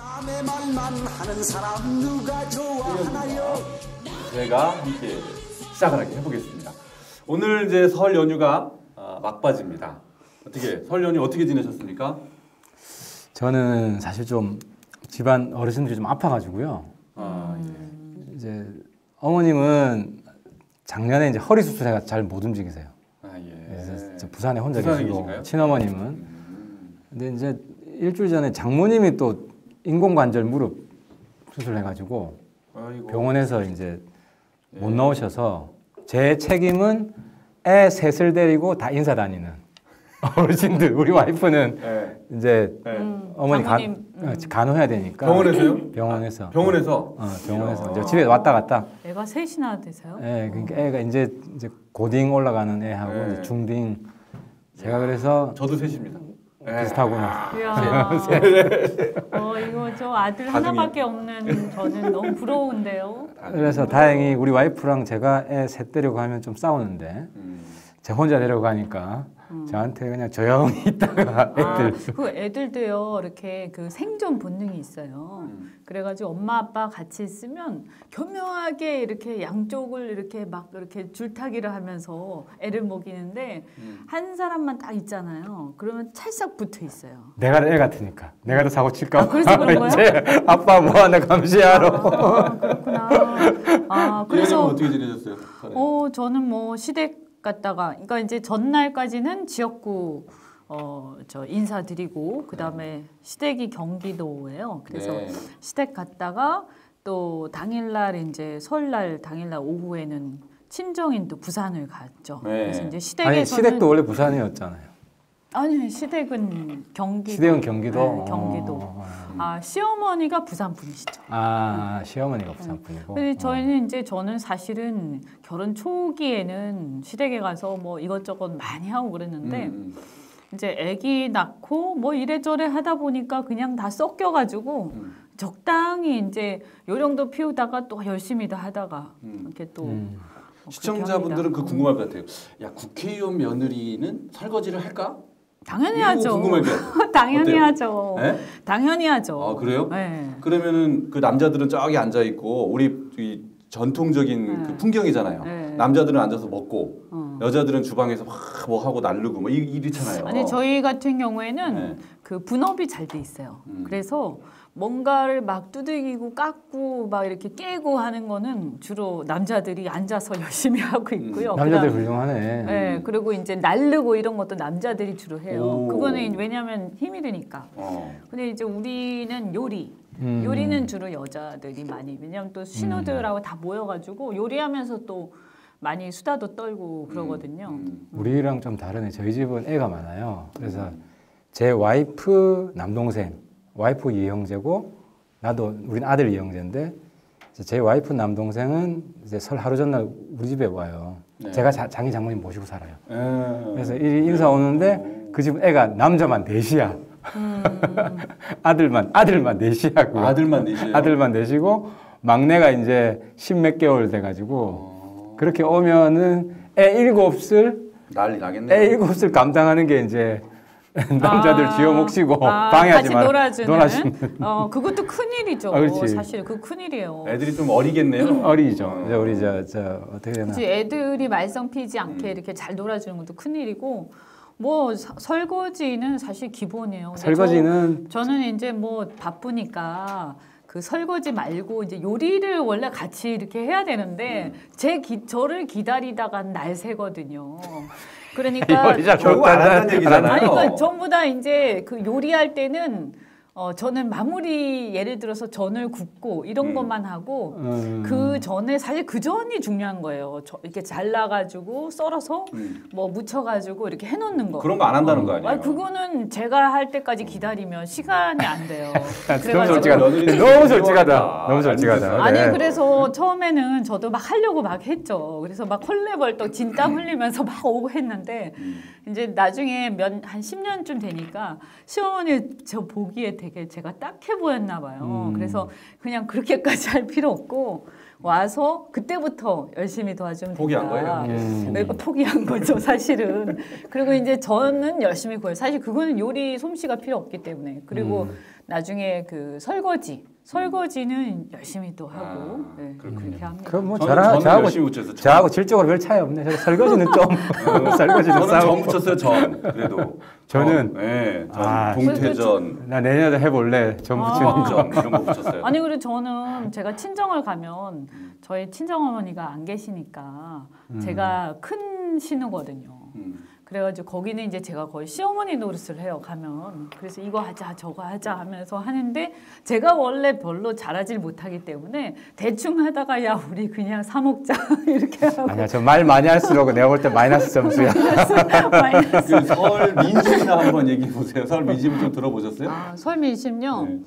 남의 말만 하는 사람 누가 좋아하나요? 제가 함께 시작을 해보겠습니다. 오늘 이제 설 연휴가 막바지입니다. 어떻게 설 연휴 어떻게 지내셨습니까? 저는 사실 좀 집안 어르신들이 좀 아파가지고요. 예. 이제 어머님은 작년에 이제 허리 수술해가 잘 못 움직이세요. 예. 그래서 부산에 혼자 부산에 계시고 계신가요? 친어머님은. 근데 이제 일주일 전에 장모님이 또 인공관절 무릎 수술해가지고 아이고. 병원에서 이제 못 나오셔서 제 책임은 애 셋을 데리고 다 인사 다니는 어르신들. 우리 와이프는 이제 어머니 간호해야 되니까 병원에서요? 병원에서 병원에서 이제 집에 왔다 갔다. 애가 셋이나 되세요? 네, 그러니까 애가 이제 고딩 올라가는 애하고 이제 중딩. 제가 그래서 저도 셋입니다. 비슷하구나. 이야. 이거 저 아들 하나밖에 없는 저는 너무 부러운데요. 그래서 다행히 우리 와이프랑 제가 애 셋 데리고 가면 좀 싸우는데 제가 혼자 데려가니까 저한테 그냥 조용히 있다가 애들. 그 애들도요 이렇게 그 생존 본능이 있어요. 그래가지고 엄마 아빠 같이 있으면 교묘하게 이렇게 양쪽을 이렇게 막 이렇게 줄타기를 하면서 애를 먹이는데 한 사람만 딱 있잖아요. 그러면 찰싹 붙어 있어요. 내가 애 같으니까. 내가 더 사고 칠까 봐. 그래서 그런 거예요? 이제 아빠 뭐하나 감시하러. 그렇구나. 그래서 어떻게 지내셨어요? 저는 뭐 시댁 갔다가, 그러니까 이제 전날까지는 지역구 저 인사드리고 그다음에 시댁이 경기도예요. 그래서 시댁 갔다가 또 당일날 이제 설날 당일날 오후에는 친정인도 부산을 갔죠. 그래서 이제 시댁에서는 시댁도 원래 부산이었잖아요. 아니 시댁은 경기도. 시댁은 경기도. 네, 경기도. 시어머니가 부산 분이시죠. 시어머니가 부산 분이고. 근데 저는 사실은 결혼 초기에는 시댁에 가서 뭐 이것저것 많이 하고 그랬는데 이제 아기 낳고 뭐 이래저래 하다 보니까 그냥 다 섞여가지고 적당히 이제 요령도 피우다가 또 열심히 다 하다가 이렇게 또 시청자분들은 그 궁금할 것 같아요. 야, 국회의원 며느리는 설거지를 할까? 당연히 하죠. 궁금할 게. 당연히 어때요? 하죠. 네? 당연히 하죠. 아, 그래요? 네. 그러면은 그 남자들은 저기 앉아 있고 우리 이 전통적인 그 풍경이잖아요. 네. 남자들은 앉아서 먹고 여자들은 주방에서 막 뭐 하고 나르고 뭐 이렇잖아요. 아니 저희 같은 경우에는 그 분업이 잘 돼 있어요. 그래서 뭔가를 막 두들기고 깎고 막 이렇게 깨고 하는 거는 주로 남자들이 앉아서 열심히 하고 있고요. 남자들 훌륭하네. 네, 그리고 이제 날르고 이런 것도 남자들이 주로 해요. 오. 그거는 왜냐하면 힘이 드니까. 근데 이제 우리는 요리는 주로 여자들이 많이. 왜냐하면 또 신우들하고 다 모여가지고 요리하면서 또 많이 수다도 떨고 그러거든요. 우리랑 좀 다르네. 저희 집은 애가 많아요. 그래서 제 와이프 남동생, 와이프 이형제고 나도 우린 아들 이형제인데 제 와이프 남동생은 이제 설 하루 전날 우리 집에 와요. 제가 장인 장모님 모시고 살아요. 그래서 인사 오는데 그 집은 애가 남자만 넷이야. 아들만 넷이하고 아들만 넷이고 막내가 이제 10몇 개월 돼가지고 그렇게 오면은 애 7을 난리 나겠네. 애 7을 감당하는 게 이제 남자들 쥐어 목시고 방해하지 마라. 놀아주는. 그것도 큰일이죠. 그렇지. 사실 그 큰일이에요. 애들이 좀 어리겠네요. 어리죠. 이제 우리 저 어떻게 되나. 그치, 애들이 말썽 피지 않게 이렇게 잘 놀아주는 것도 큰일이고 뭐 설거지는 사실 기본이에요. 설거지는 저는 이제 뭐 바쁘니까 그 설거지 말고 이제 요리를 원래 같이 이렇게 해야 되는데 저를 기다리다가 날 새거든요. 그러니까 결국 안 한다는 얘기잖아요. 아니 그러니까 전부 다 이제 그 요리할 때는 저는 마무리 예를 들어서 전을 굽고 이런 것만 하고 그 전에 사실 그 전이 중요한 거예요. 이렇게 잘라가지고 썰어서 뭐 묻혀가지고 이렇게 해놓는 거. 그런 거 안 한다는 거 아니에요? 아니, 그거는 제가 할 때까지 기다리면 시간이 안 돼요. 너무 솔직하다. 너무 솔직하다. 아니 네. 그래서 처음에는 저도 막 하려고 막 했죠. 그래서 막 헐레벌떡 진땀 흘리면서 막 오고 했는데 이제 나중에 한 10년쯤 되니까 시어머니 저 보기에 되게 제가 딱해 보였나 봐요. 그래서 그냥 그렇게까지 할 필요 없고 와서 그때부터 열심히 도와주면 포기한 된다. 거예요? 포기한 거죠, 사실은. 그리고 이제 저는 열심히 구해요. 사실 그거는 요리 솜씨가 필요 없기 때문에. 그리고 나중에 그 설거지는 열심히 또 하고 네, 그렇군요. 그렇게 합니다. 그럼 뭐 저는 열심히 붙였어요. 저하고 질적으로 별 차이 없네. 저 설거지는 좀 설거지는 저는 싸우고. 전 붙였어요. 전 그래도 저는 네, 전 아, 동태전, 나 내년에 해볼래. 전 붙이는 거. 수박전 이런 거 붙였어요. 아니 그리고 저는 제가 친정을 가면 저희 친정어머니가 안 계시니까 제가 큰 신우거든요. 그래가지고 거기는 이제 제가 거의 시어머니 노릇을 해요. 가면 그래서 이거 하자 저거 하자 하면서 하는데 제가 원래 별로 잘하질 못하기 때문에 대충 하다가 야 우리 그냥 사 먹자 이렇게 하고 아니야, 저 말 많이 할수록 내가 볼 때 마이너스 점수야. 마이너스. 그 설 민심이나 한번 얘기해 보세요. 설 민심을 좀 들어보셨어요? 아, 설 민심요. 네.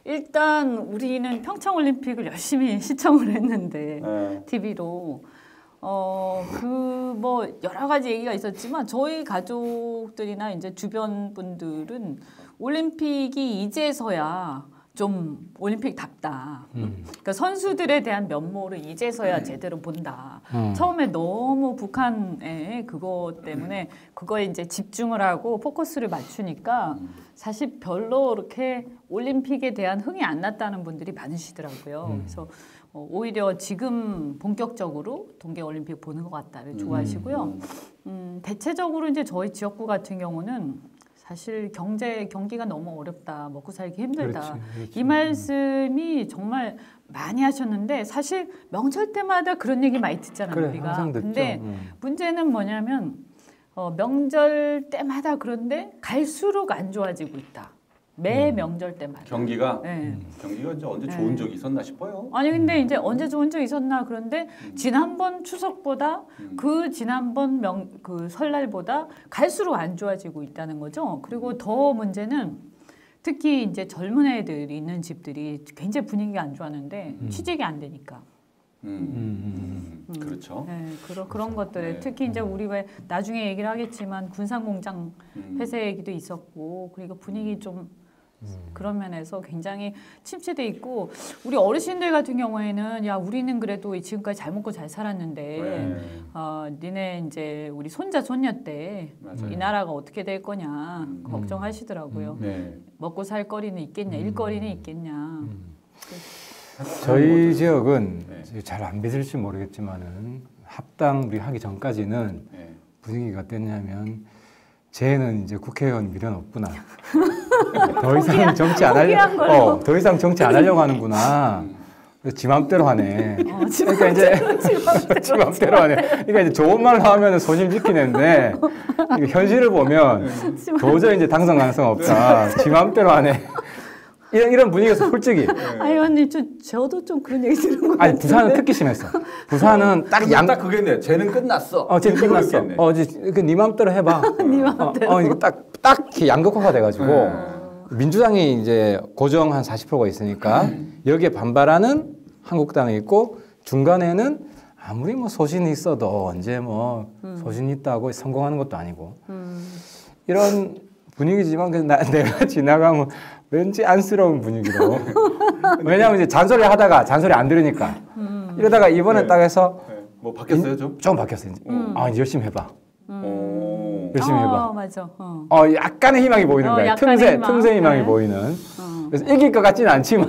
일단 우리는 평창 올림픽을 열심히 시청을 했는데 네. TV로 그 뭐 여러 가지 얘기가 있었지만 저희 가족들이나 이제 주변 분들은 올림픽이 이제서야 좀 올림픽답다. 그러니까 선수들에 대한 면모를 이제서야 제대로 본다. 처음에 너무 북한의 그거 때문에 그거에 이제 집중을 하고 포커스를 맞추니까 사실 별로 이렇게 올림픽에 대한 흥이 안 났다는 분들이 많으시더라고요. 그래서 오히려 지금 본격적으로 동계올림픽 보는 것 같다를 좋아하시고요. 대체적으로 이제 저희 지역구 같은 경우는 사실 경기가 너무 어렵다, 먹고 살기 힘들다. 그렇지. 이 말씀이 정말 많이 하셨는데 사실 명절 때마다 그런 얘기 많이 듣잖아요, 그래, 우리가. 항상 듣죠. 근데 문제는 뭐냐면 명절 때마다 그런데 갈수록 안 좋아지고 있다. 매 명절 때마다. 경기가 네. 경기가 이제 언제 좋은 적이 있었나 싶어요. 아니 근데 이제 언제 좋은 적 있었나 그런데 지난번 추석보다 그 지난번 그 설날보다 갈수록 안 좋아지고 있다는 거죠. 그리고 더 문제는 특히 이제 젊은 애들이 있는 집들이 굉장히 분위기가 안 좋았는데 취직이 안 되니까. 그렇죠. 네, 그런 것들에 네. 특히 이제 우리 왜 나중에 얘기를 하겠지만 군산공장 폐쇄 얘기도 있었고 그리고 분위기 좀 그런 면에서 굉장히 침체돼 있고 우리 어르신들 같은 경우에는 야 우리는 그래도 지금까지 잘 먹고 잘 살았는데 니네 이제 우리 손자 손녀 때 이 나라가 어떻게 될 거냐 걱정하시더라고요. 네. 먹고 살 거리는 있겠냐 일거리는 있겠냐. 저희 지역은 네. 잘 안 믿을지 모르겠지만은 합당 우리 하기 전까지는 네. 분위기가 어땠냐면 쟤는 이제 국회의원 미련 없구나. 더 이상 정치 안 하려고 더 이상 정치 안 하려고 하는구나. 그래서 지 맘대로 하네. 그러니까 이제 지 맘대로 하네. 그러니까 이제 좋은 말로 하면 소신 지키는데 현실을 보면 도저히 이제 당선 가능성 없다. 지 맘대로 하네. 이런 분위기에서 솔직히. 아니 언니 저도 좀 그런 얘기 들은 거 같은데. 아니 부산은 특히 심했어. 부산은 딱 딱 그게네. 쟤는 끝났어. 쟤는 끝났어. 네 맘대로 해봐. 네 맘대로. 이거 딱 양극화가 돼가지고 민주당이 이제 고정 한 40%가 있으니까 여기에 반발하는 한국당이 있고 중간에는 아무리 뭐 소신이 있어도 언제 뭐 소신 있다고 성공하는 것도 아니고 이런 분위기지만 내가 지나가면 왠지 안쓰러운 분위기로. 왜냐하면 이제 잔소리 하다가 잔소리 안 들으니까. 이러다가 이번에 딱 해서 뭐 바뀌었어요 좀? 좀 바뀌었어요. 이제. 이제 열심히 해봐. 열심히 해봐. 맞아. 약간의 희망이 보이는 거예요. 틈새 희망이 보이는. 그래서 이길 것 같지는 않지만.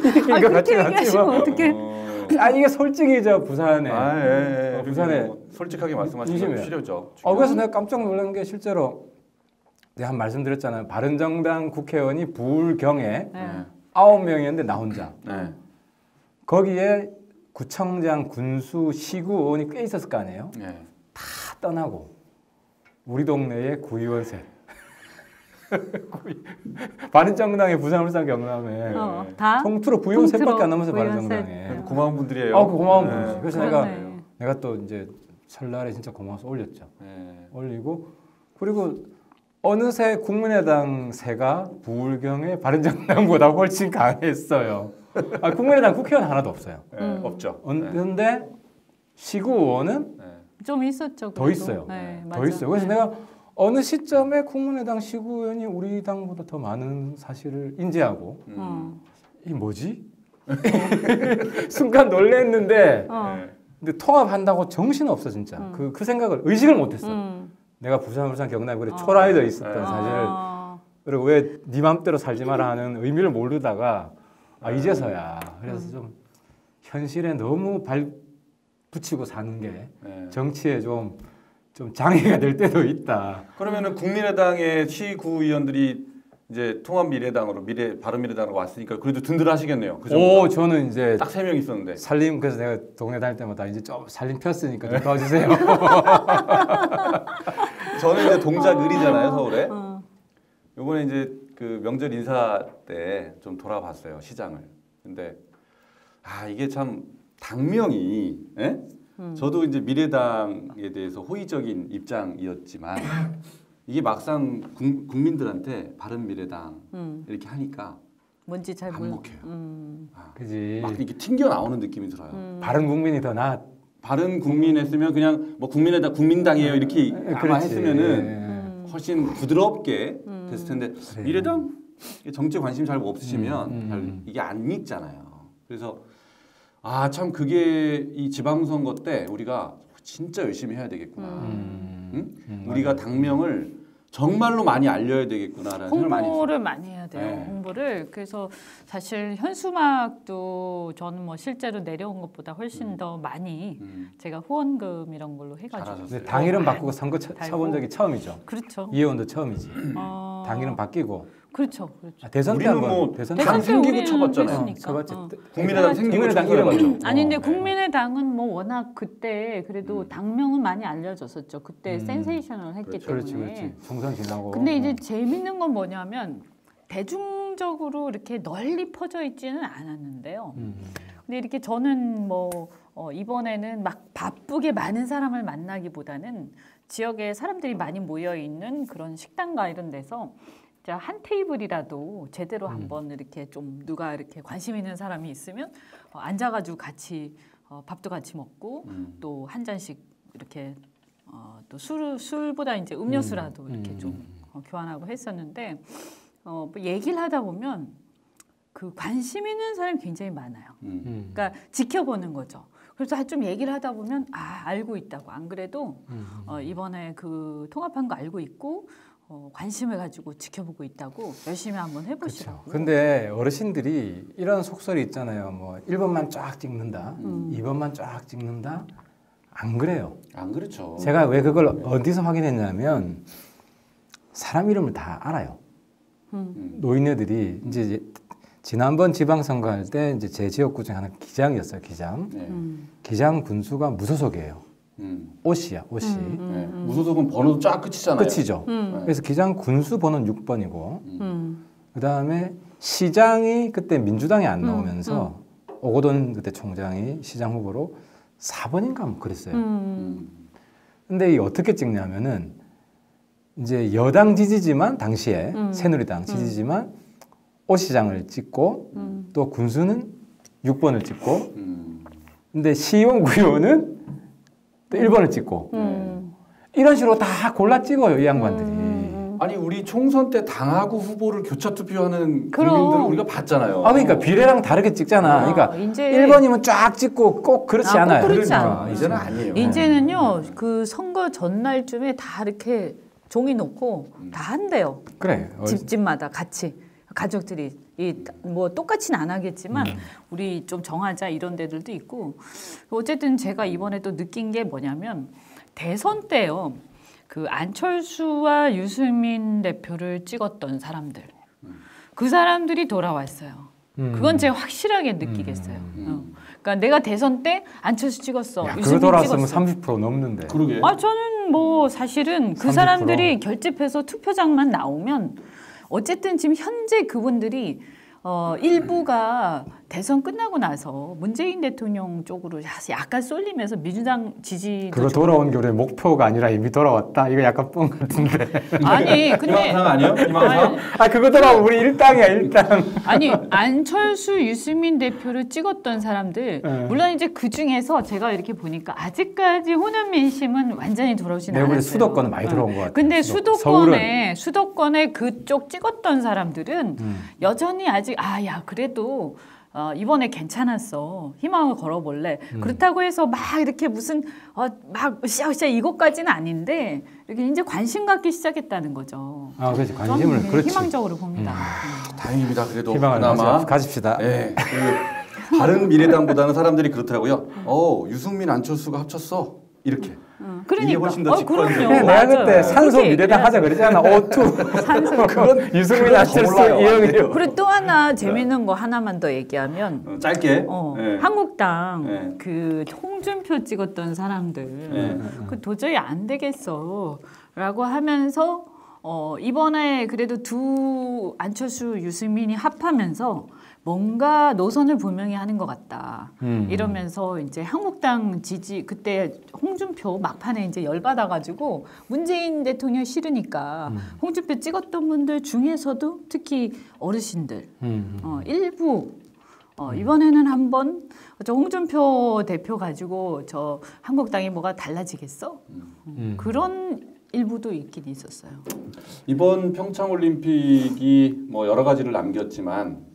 이길 것 같지는 않지만. 어떻게? 이게 솔직히 저 부산에. 부산에 뭐 솔직하게 말씀하시는 게 필요죠. 그래서 내가 깜짝 놀란 게 실제로 내가 한 말씀드렸잖아요. 바른정당 국회의원이 부울경에 9명이었는데 나 혼자. 네. 거기에 구청장, 군수, 시구 의원이 꽤 있었을 거 아니에요. 네. 다 떠나고 우리 동네에 구의원 셋. 바른정당의 부산, 울산, 경남에 다 통틀어 구의원 셋밖에 안 남았어요. 바른정당에. 고마운 분들이에요. 고마운 분이지. 그래서 내가 또 이제 설날에 진짜 고마워서 올렸죠. 올리고 그리고 어느새 국민의당 세가 부울경의 바른정당보다 훨씬 강했어요. 국민의당 국회의원 하나도 없어요. 없죠. 그런데 시구 의원은 좀 있었죠. 더 있어요. 더 있어요. 그래서 내가 어느 시점에 국민의당 시구 의원이 우리 당보다 더 많은 사실을 인지하고 이 뭐지? 순간 놀랬는데 근데 통합한다고 정신 없어 진짜. 그 생각을 의식을 못했어. 내가 부산, 울산, 경남 그래 초라해져 있었던 사실을 그리고 왜 네 맘대로 살지 마라 하는 의미를 모르다가 이제서야 그래서 좀 현실에 너무 발 붙이고 사는 게 네. 정치에 좀 장애가 될 때도 있다. 그러면은 국민의당의 시구의원들이 이제 통합미래당으로 바른미래당으로 왔으니까 그래도 든든하시겠네요. 그 정도. 저는 이제 딱 3명 있었는데. 살림 그래서 내가 동네 다닐 때마다 이제 좀 살림 폈으니까 좀 도와주세요. 저는 이제 동작을이잖아요, 서울에. 요번에 이제 그 명절 인사 때 좀 돌아봤어요, 시장을. 근데 이게 참 당명이 저도 이제 미래당에 대해서 호의적인 입장이었지만 이게 막상 국민들한테 바른미래당 이렇게 하니까 뭔지 잘 안 몰라. 먹혀요. 그지. 막 이렇게 튕겨 나오는 느낌이 들어요. 바른 국민이 더 나아. 바른 국민 했으면 그냥 뭐 국민의당 국민당이에요 이렇게 아마 그렇지. 했으면은 훨씬 부드럽게 됐을 텐데 그래. 미래당 정치 관심 잘 없으시면 잘 이게 안 읽잖아요. 그래서 참 그게 이 지방선거 때 우리가 진짜 열심히 해야 되겠구나. 우리가 당명을 정말로 많이 알려야 되겠구나라는 생각을 많이 했어요. 홍보를 많이 해야 돼요. 네. 홍보를. 그래서 사실 현수막도 저는 뭐 실제로 내려온 것보다 훨씬 더 많이 제가 후원금 이런 걸로 해가지고. 잘하셨어요. 근데 당 이름 바꾸고 선거 달고. 쳐본 적이 처음이죠. 그렇죠. 이 의원도 처음이지. 당 이름 바뀌고 그렇죠. 대선 때 우리는 한번 뭐 대선 당 때 생기고 우리는 쳐봤잖아요. 했으니까. 쳐봤지. 국민의당 생기고 국민의당 쳐봤죠. 이름 아니 근데 네. 국민의당은 뭐 워낙 그때 그래도 당명은 많이 알려졌었죠. 그때 센세이션을 했기 때문에. 그렇지. 총선 지나고. 근데 이제 재밌는 건 뭐냐면 대중적으로 이렇게 널리 퍼져 있지는 않았는데요. 근데 이렇게 저는 뭐 이번에는 막 바쁘게 많은 사람을 만나기보다는 지역에 사람들이 많이 모여 있는 그런 식당가 이런 데서 한 테이블이라도 제대로 한번 이렇게 좀 누가 이렇게 관심 있는 사람이 있으면 앉아가지고 같이 밥도 같이 먹고 또 한 잔씩 이렇게 또 술보다 이제 음료수라도 이렇게 좀 교환하고 했었는데 뭐 얘기를 하다 보면 그 관심 있는 사람이 굉장히 많아요. 그러니까 지켜보는 거죠. 그래서 좀 얘기를 하다 보면 알고 있다고. 안 그래도 이번에 그 통합한 거 알고 있고 관심을 가지고 지켜보고 있다고 열심히 한번 해보시라고. 그렇죠. 근데 어르신들이 이런 속설이 있잖아요. 뭐 1번만 쫙 찍는다, 2번만 쫙 찍는다. 안 그래요. 안 그렇죠. 제가 왜 그걸 어디서 확인했냐면 사람 이름을 다 알아요. 노인네들이 이제 지난번 지방선거 할 때 이제 제 지역구 중에 하나 기장이었어요. 기장. 네. 기장 군수가 무소속이에요. 오씨야, 오씨. 네. 무소속은 번호도 쫙 끝이잖아요. 끝이죠. 그래서 기장 군수 번호는 6번이고 그 다음에 시장이 그때 민주당이 안 나오면서 오거돈 그때 총장이 시장 후보로 4번인가 뭐 그랬어요. 근데 이 어떻게 찍냐면은 이제 여당 지지지만 당시에 새누리당 지지지만 오 시장을 찍고 또 군수는 6번을 찍고 근데 시의원 구의원은 또 1번을 찍고 이런 식으로 다 골라 찍어요 이 양반들이. 아니 우리 총선 때 당하고 후보를 교차 투표하는 그럼. 국민들을 우리가 봤잖아요. 그러니까 비례랑 다르게 찍잖아. 그러니까 이제 1번이면 쫙 찍고 꼭 그렇지 꼭 않아요. 그렇지 그러니까. 않아요. 이제는 아니에요. 이제는요 그 선거 전날쯤에 다 이렇게 종이 놓고 다 한대요. 그래. 집집마다 같이 가족들이 뭐 똑같이는 안 하겠지만 우리 좀 정하자 이런 데들도 있고 어쨌든 제가 이번에 또 느낀 게 뭐냐면 대선 때요 그 안철수와 유승민 대표를 찍었던 사람들 그 사람들이 돌아왔어요. 그건 제가 확실하게 느끼겠어요. 그러니까 내가 대선 때 안철수 찍었어. 야, 그거 유승민 돌아왔으면 찍었어. 30% 넘는데. 그러게. 저는 뭐 사실은 그 30%. 사람들이 결집해서 투표장만 나오면 어쨌든 지금 현재 그분들이 일부가 대선 끝나고 나서 문재인 대통령 쪽으로 약간 쏠리면서 민주당 지지도 그거 돌아온 게 우리 목표가 아니라 이미 돌아왔다. 이거 약간 뻥 같은데. 아니 근데 희망상 아니에요? 희망상? 그거 돌아오면 우리 일당이야 일당. 아니 안철수 유승민 대표를 찍었던 사람들 물론 이제 그 중에서 제가 이렇게 보니까 아직까지 호남 민심은 완전히 돌아오진 네, 않았어요. 우리 수도권은 많이 들어온 것 같아요. 근데 서울은. 수도권에 그쪽 찍었던 사람들은 여전히 아직 야 그래도 이번에 괜찮았어. 희망을 걸어볼래. 그렇다고 해서 막 이렇게 무슨 막 으쌰으쌰 이것까지는 아닌데 이렇게 이제 관심 갖기 시작했다는 거죠. 아, 그렇지. 저는 관심을 그렇지. 희망적으로 봅니다. 다행입니다. 그래도 희망을 그나마 가집시다. 네, 그 바른 미래당보다는 사람들이 그렇더라고요. 유승민 안철수가 합쳤어. 이렇게. 이게 그러니까. 훨씬 더 직관적이고. 그럼요. 내가 맞아요. 그때 산소 그렇게 미래당 하자 그랬잖아. O2. 산소. 그건 유승민 그건 더 안철수 몰라요. 이영이요. 그리고 또 하나 재밌는 거 하나만 더 얘기하면 짧게. 네. 한국당 네. 그 홍준표 찍었던 사람들 그 도저히 안 되겠어라고 하면서 이번에 그래도 두 안철수 유승민이 합하면서 뭔가 노선을 분명히 하는 것 같다. 이러면서 이제 한국당 지지 그때 홍준표 막판에 이제 열받아가지고 문재인 대통령 싫으니까 홍준표 찍었던 분들 중에서도 특히 어르신들 일부 이번에는 한번 저 홍준표 대표 가지고 저 한국당이 뭐가 달라지겠어? 그런 일부도 있긴 있었어요. 이번 평창 올림픽이 뭐 여러 가지를 남겼지만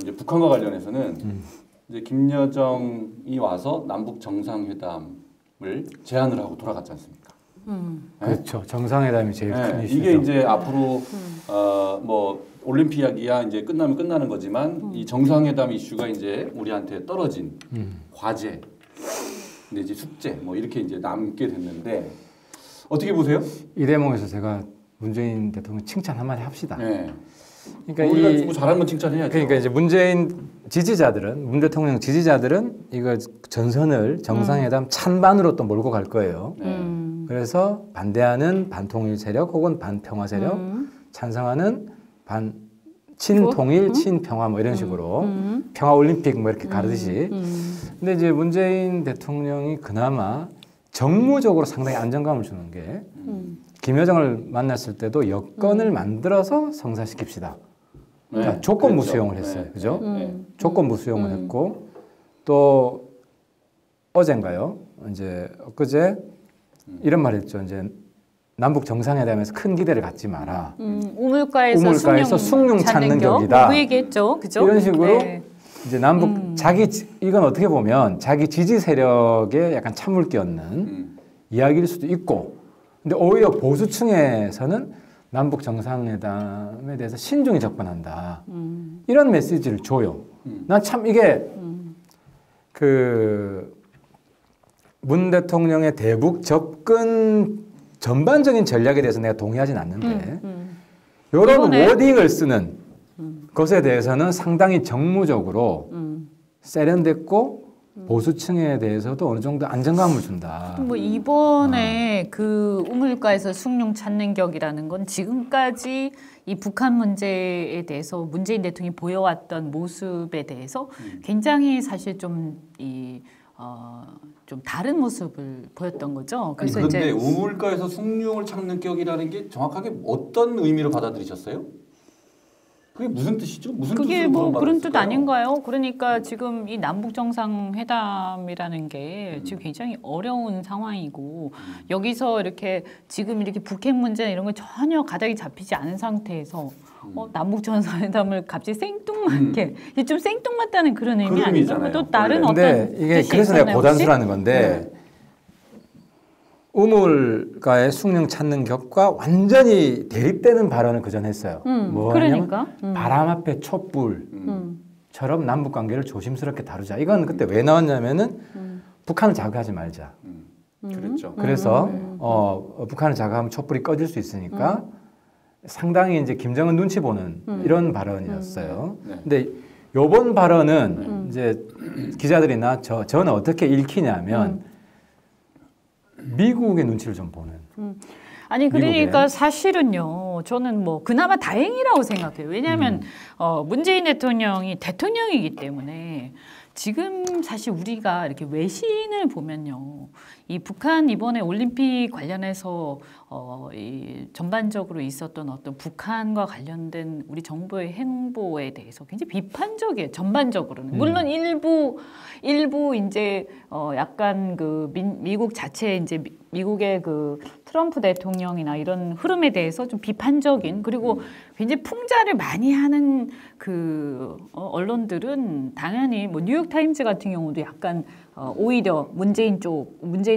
이제 북한과 관련해서는 이제 김여정이 와서 남북 정상회담을 제안을 하고 돌아갔지 않습니까? 그렇죠. 정상회담이 제일 큰 이슈죠. 이게 이제 앞으로 뭐 올림피아기야 이제 끝나면 끝나는 거지만 이 정상회담 이슈가 이제 우리한테 떨어진 과제, 근데 이제 숙제 뭐 이렇게 이제 남게 됐는데 어떻게 보세요? 이 대목에서 제가 문재인 대통령 칭찬 한마디 합시다. 네. 그러니까 우리가 누구 잘하는 건 칭찬해야죠. 그러니까 이제 문재인 지지자들은 문 대통령 지지자들은 이거 전선을 정상회담 찬반으로 또 몰고 갈 거예요. 그래서 반대하는 반통일 세력 혹은 반평화 세력, 찬성하는 반 친통일, 친평화 뭐 이런 식으로 평화 올림픽 뭐 이렇게 가르듯이. 근데 이제 문재인 대통령이 그나마 정무적으로 상당히 안정감을 주는 게 김여정을 만났을 때도 여건을 만들어서 성사시킵시다. 그러니까 조건부 그렇죠. 수용을 했어요. 네. 그죠? 네. 조건부 수용을 했고 또 어젠가요? 이제 엊그제 이런 말 했죠. 이제 남북 정상회담에서 큰 기대를 갖지 마라. 우물가에서 숭늉 찾는 격이다. 그 얘기했죠. 그죠? 이런 식으로 네. 이제 남북 이건 어떻게 보면 자기 지지 세력에 약간 찬물 끼얹는 이야기일 수도 있고, 근데 오히려 보수층에서는 남북 정상회담에 대해서 신중히 접근한다. 이런 메시지를 줘요. 난 참 이게 그 문 대통령의 대북 접근 전반적인 전략에 대해서 내가 동의하진 않는데 이런 워딩을 쓰는 것에 대해서는 상당히 정무적으로 세련됐고 보수층에 대해서도 어느 정도 안정감을 준다. 뭐 이번에 그 우물가에서 숭늉 찾는 격이라는 건 지금까지 이 북한 문제에 대해서 문재인 대통령이 보여왔던 모습에 대해서 굉장히 사실 좀 좀 다른 모습을 보였던 거죠. 그래서 그런데 우물가에서 숭늉을 찾는 격이라는 게 정확하게 어떤 의미로 받아들이셨어요? 그게 무슨 뜻이죠? 무슨 그게 뜻으로 뭐 그런 뜻 받아들였을까요? 아닌가요? 그러니까 지금 이 남북 정상회담이라는 게 지금 굉장히 어려운 상황이고 여기서 이렇게 지금 이렇게 북핵 문제 이런 거 전혀 가닥이 잡히지 않은 상태에서 남북 정상회담을 갑자기 생뚱맞게 이게 좀 생뚱맞다는 그런 의미 아니죠? 또 다른 어떤 이게 뜻이 그래서 내가 있었나요, 고단수라는 건데 우물가의 숭늉 찾는 격과 완전히 대립되는 발언을 그전 했어요. 그러니까 바람 앞에 촛불처럼 남북 관계를 조심스럽게 다루자. 이건 그때 왜 나왔냐면은 북한을 자극하지 말자. 그랬죠. 그래서 북한을 자극하면 촛불이 꺼질 수 있으니까 상당히 이제 김정은 눈치 보는 이런 발언이었어요. 근데 요번 발언은 이제 기자들이나 저는 어떻게 읽히냐면 미국의 눈치를 좀 보는. 아니 그러니까 미국에. 사실은요. 저는 뭐 그나마 다행이라고 생각해요. 왜냐하면 문재인 대통령이 대통령이기 때문에 지금 사실 우리가 이렇게 외신을 보면요. 이 북한 이번에 올림픽 관련해서 이 전반적으로 있었던 어떤 북한과 관련된 우리 정부의 행보에 대해서 굉장히 비판적이에요. 전반적으로는. 물론 일부 이제 약간 그 미국 자체 이제 미국의 그 트럼프 대통령이나 이런 흐름에 대해서 좀 비판적인 그리고 굉장히 풍자를 많이 하는 그 언론들은 당연히 뭐 뉴욕 타임즈 같은 경우도 약간 오히려 문재인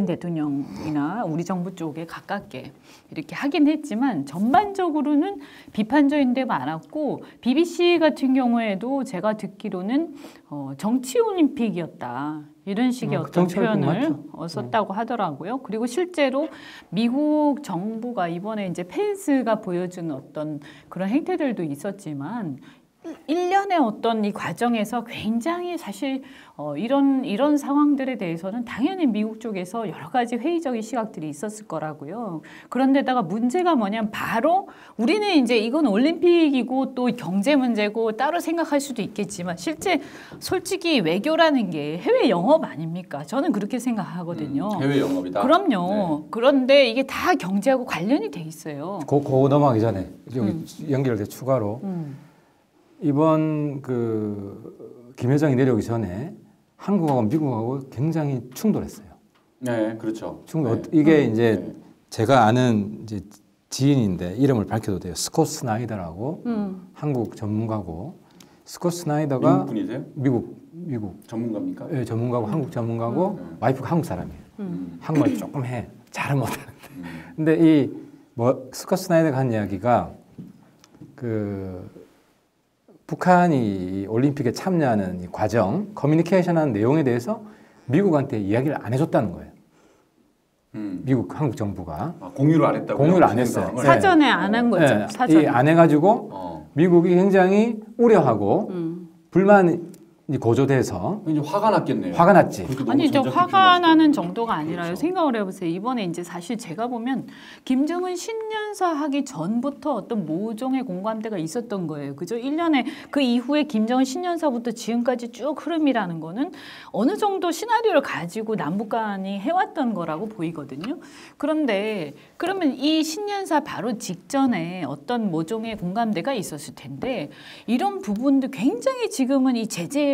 대통령이나 우리 정부 쪽에 가깝게 이렇게 하긴 했지만 전반적으로는 비판적인 데 많았고 BBC 같은 경우에도 제가 듣기로는 정치 올림픽이었다. 이런 식의 어떤 표현을 썼다고 하더라고요. 그리고 실제로 미국 정부가 이번에 이제 펜스가 보여준 어떤 그런 행태들도 있었지만 일련의 어떤 이 과정에서 굉장히 사실 이런 상황들에 대해서는 당연히 미국 쪽에서 여러 가지 회의적인 시각들이 있었을 거라고요. 그런데다가 문제가 뭐냐면 바로 우리는 이제 이건 올림픽이고 또 경제 문제고 따로 생각할 수도 있겠지만 실제 솔직히 외교라는 게 해외 영업 아닙니까? 저는 그렇게 생각하거든요. 해외 영업이다. 그럼요. 네. 그런데 이게 다 경제하고 관련이 돼 있어요. 그거 넘어가기 전에 여기 연결돼 추가로 이번 그 김여정이 내려오기 전에 한국하고 미국하고 굉장히 충돌했어요. 네, 그렇죠. 충돌. 네. 이게 이제 제가 아는 이제 지인인데 이름을 밝혀도 돼요. 스콧 스나이더라고 한국 전문가고 스콧 스나이더가 미국 분이세요? 미국 전문가입니까? 네, 전문가고 한국 전문가고 와이프가 한국 사람이에요. 한국말 조금 해. 잘은 못하는데. 근데 이 뭐 스콧 스나이더가 한 이야기가 그 북한이 올림픽에 참여하는 이 과정, 커뮤니케이션하는 내용에 대해서 미국한테 이야기를 안 해줬다는 거예요. 미국 한국 정부가 공유를 안 했다고요? 공유를 안 했어요. 생각을? 사전에 안 한 거죠. 네. 사전에. 안 해가지고 미국이 굉장히 우려하고 불만이 고조돼서 이제 화가 났겠네요. 화가 났지. 아니 저 화가 나는 정도가 아니라요. 그렇죠. 생각을 해보세요. 이번에 이제 사실 제가 보면 김정은 신년사 하기 전부터 어떤 모종의 공감대가 있었던 거예요. 그죠? 1년에 그 이후에 김정은 신년사부터 지금까지 쭉 흐름이라는 거는 어느 정도 시나리오를 가지고 남북 간이 해왔던 거라고 보이거든요. 그런데 그러면 이 신년사 바로 직전에 어떤 모종의 공감대가 있었을 텐데 이런 부분도 굉장히 지금은 이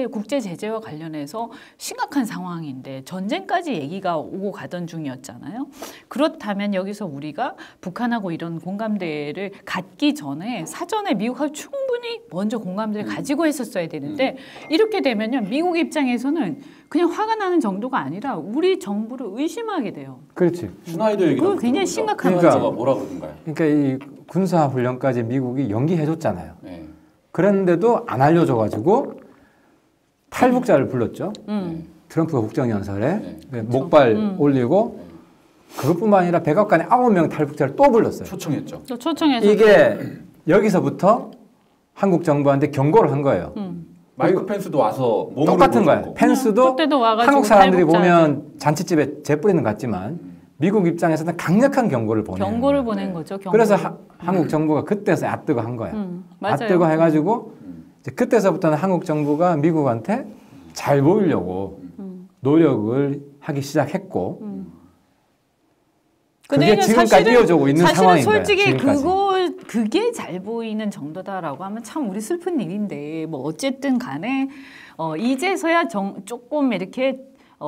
국제 제재와 관련해서 심각한 상황인데 전쟁까지 얘기가 오고 가던 중이었잖아요. 그렇다면 여기서 우리가 북한하고 이런 공감대를 갖기 전에 사전에 미국하고 충분히 먼저 공감대를 가지고 했었어야 되는데 이렇게 되면요. 미국 입장에서는 그냥 화가 나는 정도가 아니라 우리 정부를 의심하게 돼요. 그렇지. 슈나이더 얘기가 그거 굉장히 심각한 거죠. 그러니까 뭐라 그러던가요? 그러니까 이 군사 훈련까지 미국이 연기해줬잖아요. 네. 그런데도 안 알려줘가지고 탈북자를 불렀죠. 트럼프가 국정연설에 네. 목발 올리고 그것뿐만 아니라 백악관에 9명 탈북자를 또 불렀어요. 초청했죠. 또 초청해서 이게 여기서부터 한국 정부한테 경고를 한 거예요. 마이크 펜스도 와서 몸으로 똑같은 보여줬고. 거예요. 펜스도 그때도 와가지고 한국 사람들이 탈북자한테. 보면 잔치집에 재 뿌리는 것 같지만 미국 입장에서는 강력한 경고를 보내는 경고를 거예요. 보낸 거죠. 경고. 그래서 한국 정부가 그때서 앗뜨고 한 거야. 맞아요. 앗뜨고 해가지고 이제 그때서부터는 한국 정부가 미국한테 잘 보이려고 노력을 하기 시작했고 그게 지금까지 이어지고 있는 상황인 거예요. 솔직히 지금까지. 그게 잘 보이는 정도다라고 하면 참 우리 슬픈 일인데 뭐 어쨌든 간에 이제서야 조금 이렇게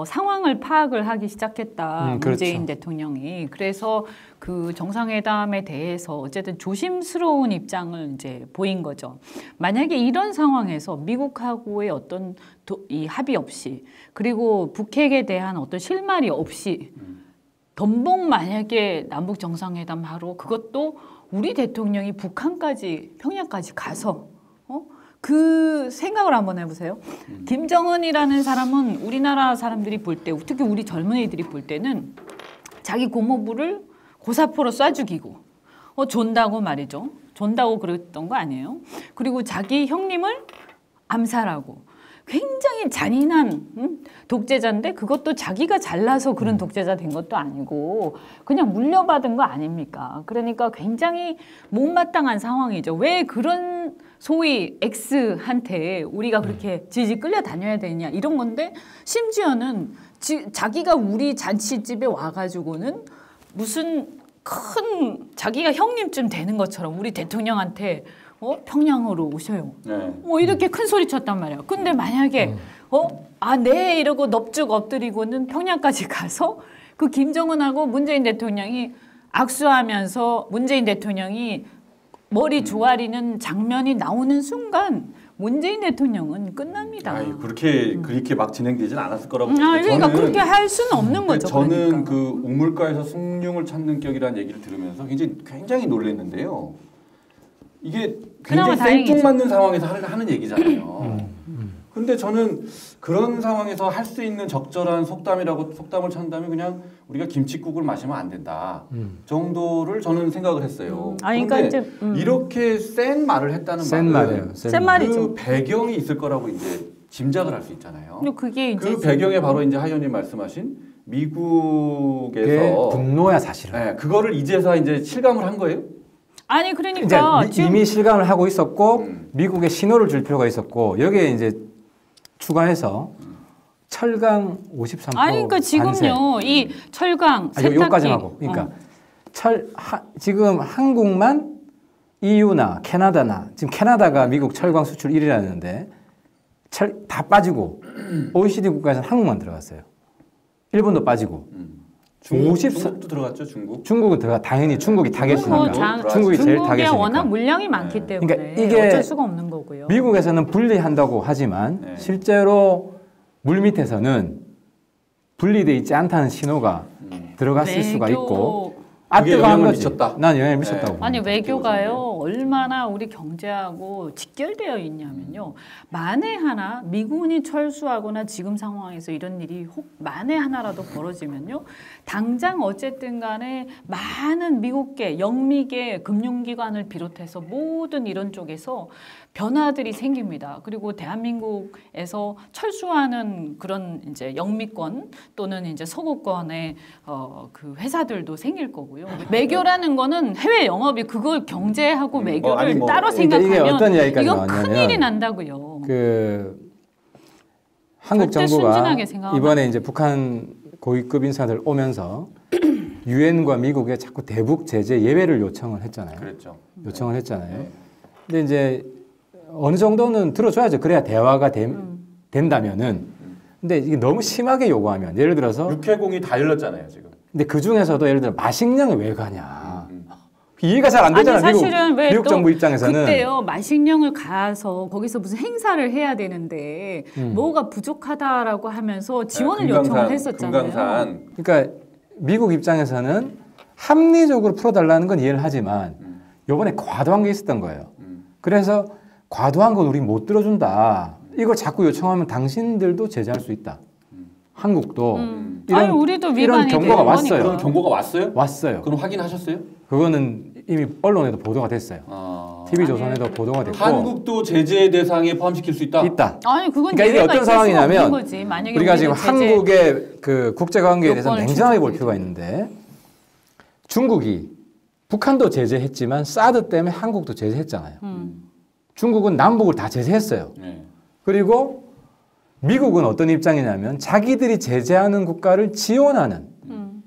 상황을 파악을 하기 시작했다. 그렇죠. 문재인 대통령이. 그래서 그 정상회담에 대해서 어쨌든 조심스러운 입장을 이제 보인 거죠. 만약에 이런 상황에서 미국하고의 어떤 이 합의 없이 그리고 북핵에 대한 어떤 실마리 없이 덤벙 만약에 남북 정상회담 하러 그것도 우리 대통령이 북한까지 평양까지 가서 그 생각을 한번 해보세요. 김정은이라는 사람은 우리나라 사람들이 볼 때, 특히 우리 젊은이들이 볼 때는 자기 고모부를 고사포로 쏴 죽이고 존다고 말이죠. 존다고 그랬던 거 아니에요. 그리고 자기 형님을 암살하고 굉장히 잔인한 독재자인데 그것도 자기가 잘나서 그런 독재자 된 것도 아니고 그냥 물려받은 거 아닙니까? 그러니까 굉장히 못마땅한 상황이죠. 왜 그런 소위 X한테 우리가 그렇게 질질 끌려다녀야 되냐 이런 건데 심지어는 자기가 우리 잔치집에 와가지고는 무슨 큰 자기가 형님쯤 되는 것처럼 우리 대통령한테 평양으로 오셔요. 네. 이렇게 큰 소리 쳤단 말이에요. 근데 만약에 네 이러고 넙죽 엎드리고는 평양까지 가서 그 김정은하고 문재인 대통령이 악수하면서 문재인 대통령이 머리 조아리는 장면이 나오는 순간 문재인 대통령은 끝납니다. 아이, 그렇게 막 진행되진 않았을 거라고. 그러니까 그렇게 할 수는 없는 거죠. 저는 그러니까. 그 우물가에서 숭늉을 찾는 격이라는 얘기를 들으면서 굉장히 놀랐는데요. 이게 굉장히 생뚱맞는 상황에서 하는 얘기잖아요. 근데 저는 그런 상황에서 할 수 있는 적절한 속담을 찾는다면 그냥 우리가 김칫국을 마시면 안 된다 정도를 저는 생각을 했어요. 그러니까 이제 이렇게 센 말을 했다는 센 말이에요. 센 말이죠. 그 배경이 있을 거라고 이제 짐작을 할 수 있잖아요. 그게 이제 그 배경에 바로 이제 하 의원님 말씀하신 미국에서 분노야 사실은. 네, 그거를 이제서 이제 실감을 한 거예요? 아니 그러니까 이제 이미 실감을 하고 있었고 미국에 신호를 줄 필요가 있었고 여기에 이제 추가해서 철강 53%. 아니 그러니까 지금요 이 철강 세탁기 여기까지 하고 그러니까 지금 한국만 EU나 캐나다나 지금 캐나다가 미국 철강 수출 1위라는데 다 빠지고 OECD 국가에서는 한국만 들어갔어요. 일본도 빠지고. 중국도 들어갔죠, 중국. 중국은 당연히 중국이 타겟이니까. 중국이 제일 타겟이니까. 중국에 워낙 물량이 많기 때문에 그러니까 이게 어쩔 수가 없는 거고요. 미국에서는 분리한다고 하지만 실제로 물 밑에서는 분리돼 있지 않다는 신호가 들어갔을 수가 있고 영향을 거지. 미쳤다. 난 영향을 미쳤다고. 아니 외교가요 얼마나 우리 경제하고 직결되어 있냐면요. 만에 하나 미군이 철수하거나 지금 상황에서 이런 일이 만에 하나라도 벌어지면요. 당장 어쨌든 간에 많은 미국계, 영미계 금융기관을 비롯해서 모든 이런 쪽에서 변화들이 생깁니다. 그리고 대한민국에서 철수하는 그런 이제 영미권 또는 이제 서구권의 그 회사들도 생길 거고요. 외교라는 거는 해외 영업이 그걸 경제하고 외교를 따로 생각하면 이게 어떤 이야기까지 이건 나왔냐면 큰일이 난다고요. 그 한국 정부가 순진하게 생각하면. 이번에 이제 북한 고위급 인사들 오면서 유엔과 미국에 자꾸 대북 제재 예외를 요청을 했잖아요. 그랬죠. 요청을 했잖아요. 근데 이제 어느 정도는 들어줘야죠. 그래야 대화가 된다면은. 근데 이게 너무 심하게 요구하면 예를 들어서 육해공이 다 열렸잖아요, 지금. 근데 그 중에서도 예를 들어 마식령을 왜 가냐. 이해가 잘 안 되잖아요. 아니, 사실은 미국 정부 입장에서는. 그때요 마식령을 가서 거기서 무슨 행사를 해야 되는데 뭐가 부족하다라고 하면서 지원을 요청을 했었잖아요. 금강산. 그러니까 미국 입장에서는 합리적으로 풀어달라는 건 이해를 하지만 이번에 과도한 게 있었던 거예요. 그래서 과도한 건 우리 못 들어준다. 이걸 자꾸 요청하면 당신들도 제재할 수 있다. 한국도 아니, 우리도 이런 위반이 경고가 되는 왔어요. 그런 경고가 왔어요? 왔어요. 그럼 확인하셨어요? 그거는 이미 언론에도 보도가 됐어요. TV조선에도 보도가 됐고. 한국도 제재 대상에 포함시킬 수 있다? 있다. 아니 그건 그러니까 이게 어떤 상황이냐면 거지. 만약에 우리가 지금 제재 한국의 그 국제관계에 대해서 요건을 냉정하게 볼 충족하게 필요가 있는데 중국이 북한도 제재했지만 사드 때문에 한국도 제재했잖아요. 중국은 남북을 다 제재했어요. 네. 그리고 미국은 어떤 입장이냐면 자기들이 제재하는 국가를 지원하는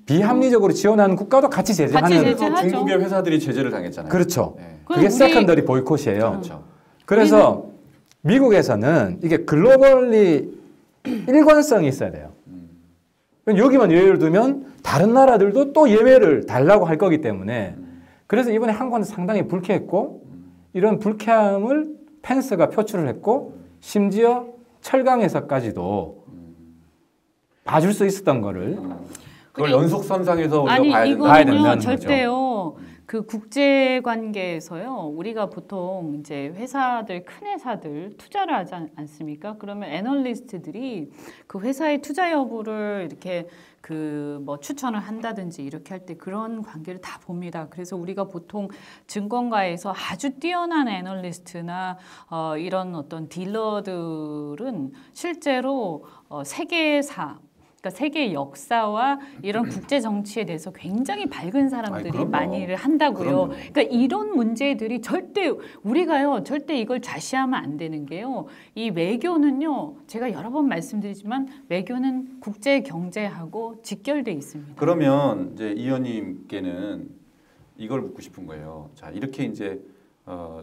비합리적으로 지원하는 국가도 같이 제재하는 같이 그래서 제재하죠. 중국의 회사들이 제재를 당했잖아요. 그렇죠. 네. 그게 세컨더리 보이콧이에요. 그렇죠. 그래서 미국에서는 이게 글로벌리 일관성이 있어야 돼요. 여기만 예외를 두면 다른 나라들도 또 예외를 달라고 할 거기 때문에 그래서 이번에 한국은 상당히 불쾌했고 이런 불쾌함을 펜스가 표출을 했고 심지어 철강에서까지도 봐줄 수 있었던 거를 그걸 연속선상에서 우리가 아니 봐야 된다는 이거는요 거죠. 절대요. 그 국제 관계에서요 우리가 보통 이제 회사들 큰 회사들 투자를 하지 않습니까? 그러면 애널리스트들이 그 회사의 투자 여부를 이렇게 그 뭐 추천을 한다든지 이렇게 할 때 그런 관계를 다 봅니다. 그래서 우리가 보통 증권가에서 아주 뛰어난 애널리스트나 이런 어떤 딜러들은 실제로 세계사 그러니까 세계 역사와 이런 국제 정치에 대해서 굉장히 밝은 사람들이 그럼요. 많이 일을 한다고요. 그럼요. 그러니까 이런 문제들이 절대 우리가요 절대 이걸 좌시하면 안 되는 게요. 이 외교는요 제가 여러 번 말씀드리지만 외교는 국제 경제하고 직결돼 있습니다. 그러면 이제 이 의원님께는 이걸 묻고 싶은 거예요. 자 이렇게 이제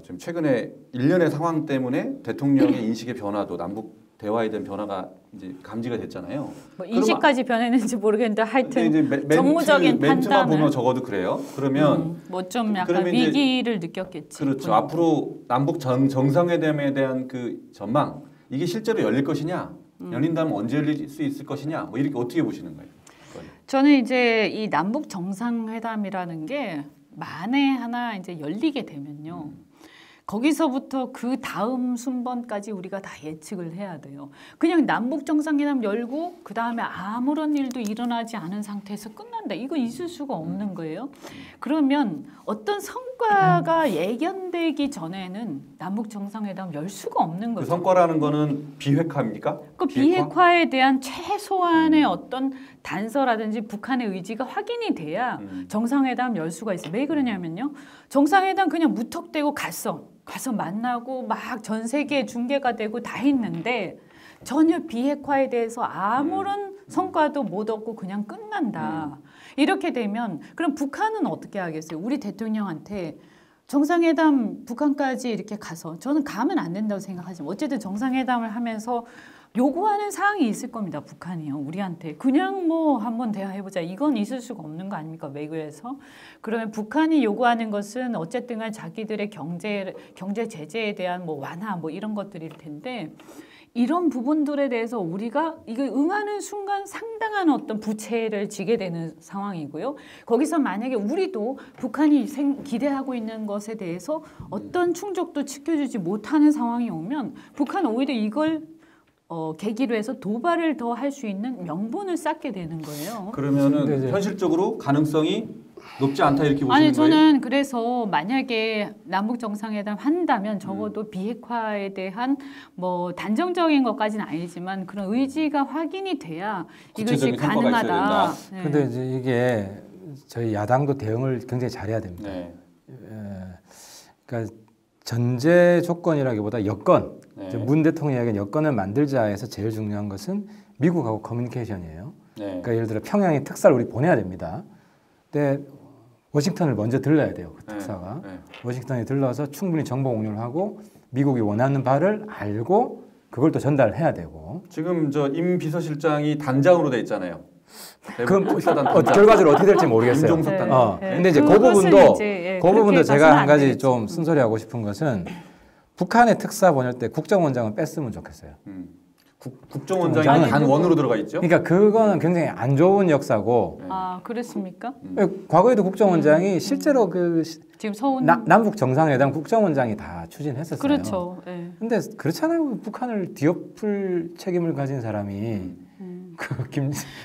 지금 최근에 일련의 상황 때문에 대통령의 인식의 변화도 남북 대화에 대한 변화가 이제 감지가 됐잖아요. 뭐 인식까지 변했는지 모르겠는데 하여튼 이제 정무적인 멘트만 판단을 보면 적어도 그래요. 그러면 뭐 좀 약간 그러면 이제 위기를 느꼈겠지. 그렇죠. 본인도. 앞으로 남북 정상회담에 대한 그 전망 이게 실제로 열릴 것이냐, 열린다면 언제 열릴 수 있을 것이냐, 뭐 이렇게 어떻게 보시는 거예요? 저는 이제 이 남북 정상회담이라는 게 만에 하나 이제 열리게 되면요. 거기서부터 그 다음 순번까지 우리가 다 예측을 해야 돼요. 그냥 남북 정상회담 열고 그 다음에 아무런 일도 일어나지 않은 상태에서 끝난다. 이거 있을 수가 없는 거예요. 그러면 어떤 성과가 예견되기 전에는 남북 정상회담 열 수가 없는 그 거죠. 성과라는 거는 비핵화입니까? 그 비핵화에 대한 최소한의 어떤 단서라든지 북한의 의지가 확인이 돼야 정상회담 열 수가 있어요. 왜 그러냐면요. 정상회담 그냥 무턱대고 가서 만나고 막 전 세계에 중계가 되고 다 했는데 전혀 비핵화에 대해서 아무런 성과도 못 얻고 그냥 끝난다. 이렇게 되면 그럼 북한은 어떻게 하겠어요? 우리 대통령한테 정상회담 북한까지 이렇게 가서 저는 가면 안 된다고 생각하지만 어쨌든 정상회담을 하면서 요구하는 사항이 있을 겁니다. 북한이요. 우리한테 그냥 뭐 한번 대화해보자. 이건 있을 수가 없는 거 아닙니까? 외교에서. 그러면 북한이 요구하는 것은 어쨌든 간 자기들의 경제 제재에 대한 뭐 완화 뭐 이런 것들일 텐데 이런 부분들에 대해서 우리가 이거 응하는 순간 상당한 어떤 부채를 지게 되는 상황이고요. 거기서 만약에 우리도 북한이 기대하고 있는 것에 대해서 어떤 충족도 지켜주지 못하는 상황이 오면 북한은 오히려 이걸 계기로 해서 도발을 더 할 수 있는 명분을 쌓게 되는 거예요. 그러면은 현실적으로 가능성이 높지 않다 이렇게 보시는 아니 거예요? 저는 그래서 만약에 남북 정상회담 한다면 적어도 비핵화에 대한 뭐 단정적인 것까지는 아니지만 그런 의지가 확인이 돼야 이것이 가능하다. 네. 근데 이제 이게 저희 야당도 대응을 굉장히 잘해야 됩니다. 네. 그러니까 전제 조건이라기보다 여건. 네. 문 대통령에게 여건을 만들자 해서 제일 중요한 것은 미국하고 커뮤니케이션이에요. 네. 그러니까 예를 들어 평양에 특사를 우리 보내야 됩니다. 근데 워싱턴을 먼저 들러야 돼요. 그 특사가. 네. 워싱턴에 들러서 충분히 정보 공유를 하고 미국이 원하는 바를 알고 그걸 또 전달해야 되고. 지금 저 임 비서실장이 단장으로 돼 있잖아요. 그 결과적으로 어떻게 될지 모르겠어요. 임종석 단장. 근데 이제 그 부분도 제가 한 가지 좀 쓴소리 하고 싶은 것은 북한의 특사 보낼 때 국정원장은 뺐으면 좋겠어요. 국정원장이 단원으로 들어가 있죠. 그러니까 그거는 굉장히 안 좋은 역사고. 아 그렇습니까? 과거에도 국정원장이 실제로 그 지금 서훈 남북 정상회담 국정원장이 다 추진했었어요. 그렇죠. 네. 근데 그렇잖아요. 북한을 뒤엎을 책임을 가진 사람이 그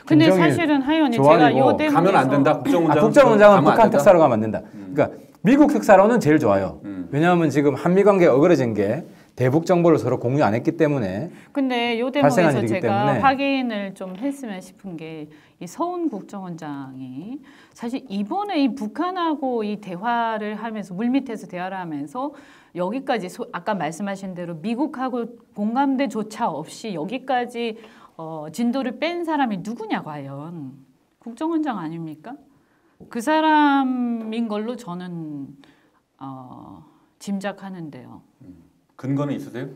근데 사실은 하의원님 제가 이 대목에서 가면 안 된다. 국정원장은 북한 특사로 가면 안 된다. 그러니까 미국 특사로는 제일 좋아요. 왜냐하면 지금 한미 관계 어그러진 게 대북 정보를 서로 공유 안 했기 때문에. 근데 이 대목에서 제가 확인을 좀 했으면 싶은 게 이 서훈 국정원장이 사실 이번에 이 북한하고 이 대화를 하면서 물밑에서 대화를 하면서 여기까지 아까 말씀하신 대로 미국하고 공감대조차 없이 여기까지 진도를 뺀 사람이 누구냐 과연 국정원장 아닙니까? 그 사람인 걸로 저는 짐작하는데요. 근거는 있으세요?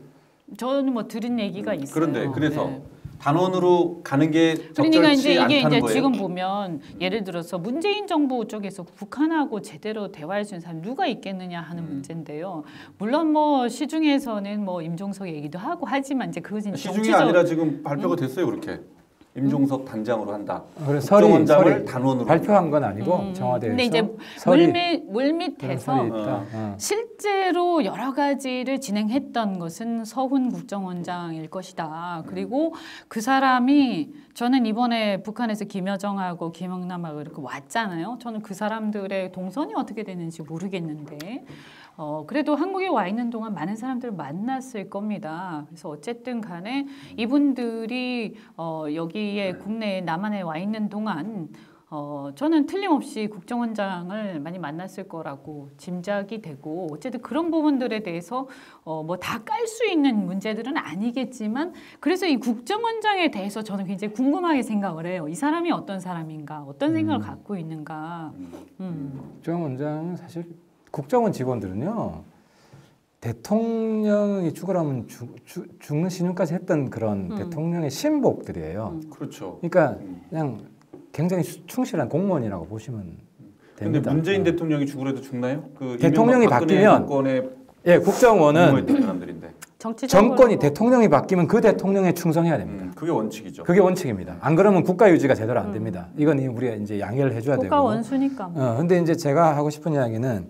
저는 뭐 들은 얘기가 있어요. 그런데 그래서 네. 단원으로 가는 게 적절치 그러니까 이제 이게 않다는 이제 거예요? 지금 보면 예를 들어서 문재인 정부 쪽에서 북한하고 제대로 대화할 수 있는 사람 누가 있겠느냐 하는 문제인데요. 물론 뭐 시중에서는 뭐 임종석 얘기도 하고 하지만 이제 그것은 시중이 아니라 지금 발표가 됐어요 그렇게. 임종석 단장으로 한다. 그래서 국정원장을 단원으로 발표한 건 아니고 청와대에서. 근데 이제 물밑에서 실제로 여러 가지를 진행했던 것은 서훈 국정원장일 것이다. 그리고 그 사람이 저는 이번에 북한에서 김여정하고 김영남하고 이렇게 왔잖아요. 저는 그 사람들의 동선이 어떻게 되는지 모르겠는데 그래도 한국에 와 있는 동안 많은 사람들을 만났을 겁니다. 그래서 어쨌든 간에 이분들이 여기에 국내에 남한에 와 있는 동안 저는 틀림없이 국정원장을 많이 만났을 거라고 짐작이 되고 어쨌든 그런 부분들에 대해서 뭐 다 깔 수 있는 문제들은 아니겠지만 그래서 이 국정원장에 대해서 저는 굉장히 궁금하게 생각을 해요. 이 사람이 어떤 사람인가, 어떤 생각을 갖고 있는가. 국정원장은 사실 국정원 직원들은요 대통령이 죽으라면 죽는 신용까지 했던 그런 대통령의 신복들이에요. 그렇죠. 그러니까 그냥 굉장히 충실한 공무원이라고 보시면 근데 됩니다. 문재인 대통령이 죽으래도 죽나요? 그 대통령이 이명박 박근혜 바뀌면 정권의 예, 국정원은 공무원했던 사람들인데. 정권이 대통령이 바뀌면 그 대통령에 충성해야 됩니다. 그게 원칙이죠. 그게 원칙입니다. 안 그러면 국가 유지가 제대로 안 됩니다. 이건 우리가 이제 양해를 해줘야 되고. 국가 원수니까. 근데 이제 제가 하고 싶은 이야기는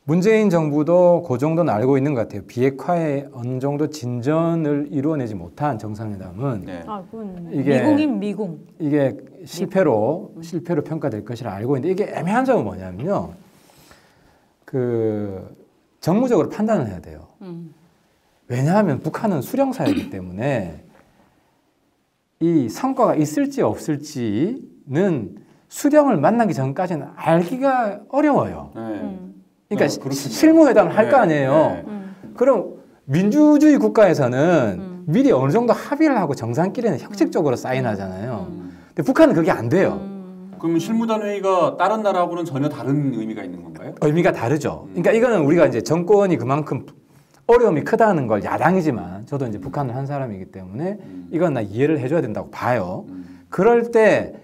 문재인 정부도 그 정도는 알고 있는 것 같아요. 비핵화에 어느 정도 진전을 이루어내지 못한 정상회담은 네. 아, 그건 이게- 미궁인 미궁. 이게 실패로 평가될 것이라 알고 있는데 이게 애매한 점은 뭐냐면요. 그 정무적으로 판단을 해야 돼요. 왜냐하면 북한은 수령사이기 때문에 이 성과가 있을지 없을지는 수령을 만나기 전까지는 알기가 어려워요. 네. 그러니까 그렇군요. 실무회담을 할 거 네, 아니에요. 네. 그럼 민주주의 국가에서는 미리 어느 정도 합의를 하고 정상끼리는 형식적으로 사인하잖아요. 근데 북한은 그게 안 돼요. 그러면 실무단 회의가 다른 나라하고는 전혀 다른 의미가 있는 건가요? 의미가 다르죠. 그러니까 이거는 우리가 이제 정권이 그만큼 어려움이 크다는 걸 야당이지만 저도 이제 북한을 한 사람이기 때문에 이건 나 이해를 해줘야 된다고 봐요. 그럴 때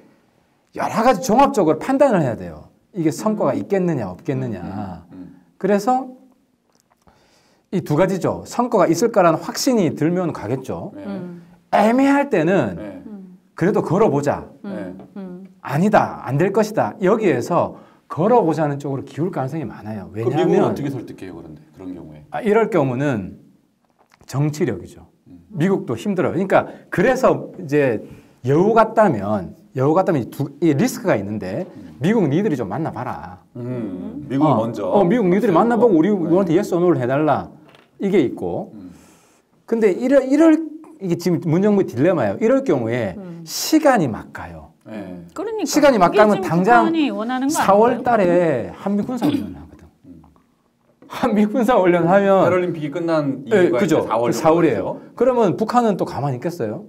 여러 가지 종합적으로 판단을 해야 돼요. 이게 성과가 있겠느냐 없겠느냐. 그래서 이 두 가지죠. 성과가 있을 거라는 확신이 들면 가겠죠. 네. 애매할 때는 네. 그래도 걸어보자. 네. 아니다. 안 될 것이다. 여기에서 걸어보자는 쪽으로 기울 가능성이 많아요. 그 미국은 왜냐하면 어떻게 설득해요, 그런데 그런 경우에? 이럴 경우는 정치력이죠. 미국도 힘들어요. 그러니까 그래서 이제 여우 같다면 이 리스크가 있는데 미국 니들이 좀 만나봐라. 미국 먼저. 미국 니들이 만나보고 우리한테 yes or no를 해달라. 이게 있고. 근데 이게 지금 문정부의 딜레마예요. 이럴 경우에 시간이 막 가요. 네. 그러니까 시간이 막 그게 가면 지금 당장 북한이 원하는 거 4월 아닌가요? 달에 한미 군사훈련을 하거든. 한미 군사훈련 하면 패럴림픽이 끝난 네, 이유가 그죠. 이제 4월 4월이에요. 그러면 북한은 또 가만히 있겠어요?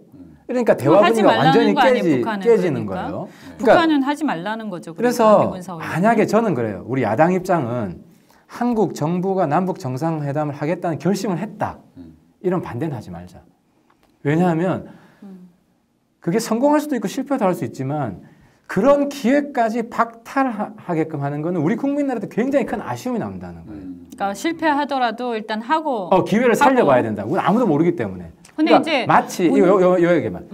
그러니까 대화 하지 분위기가 말라는 완전히 거 아니에요, 북한은 깨지는 그러니까? 거예요. 북한은 하지 말라는 거죠. 그래서 군사훈련. 만약에 저는 그래요. 우리 야당 입장은 한국 정부가 남북 정상회담을 하겠다는 결심을 했다. 이런 반대는 하지 말자. 왜냐하면 그게 성공할 수도 있고 실패도 할 수 있지만 그런 기회까지 박탈하게끔 하는 거는 우리 국민들한테 굉장히 큰 아쉬움이 남는다는 거예요. 그러니까 실패하더라도 일단 하고. 기회를 살려봐야 된다. 우리 아무도 모르기 때문에. 근데 그러니까 이제 마치 요 얘기만.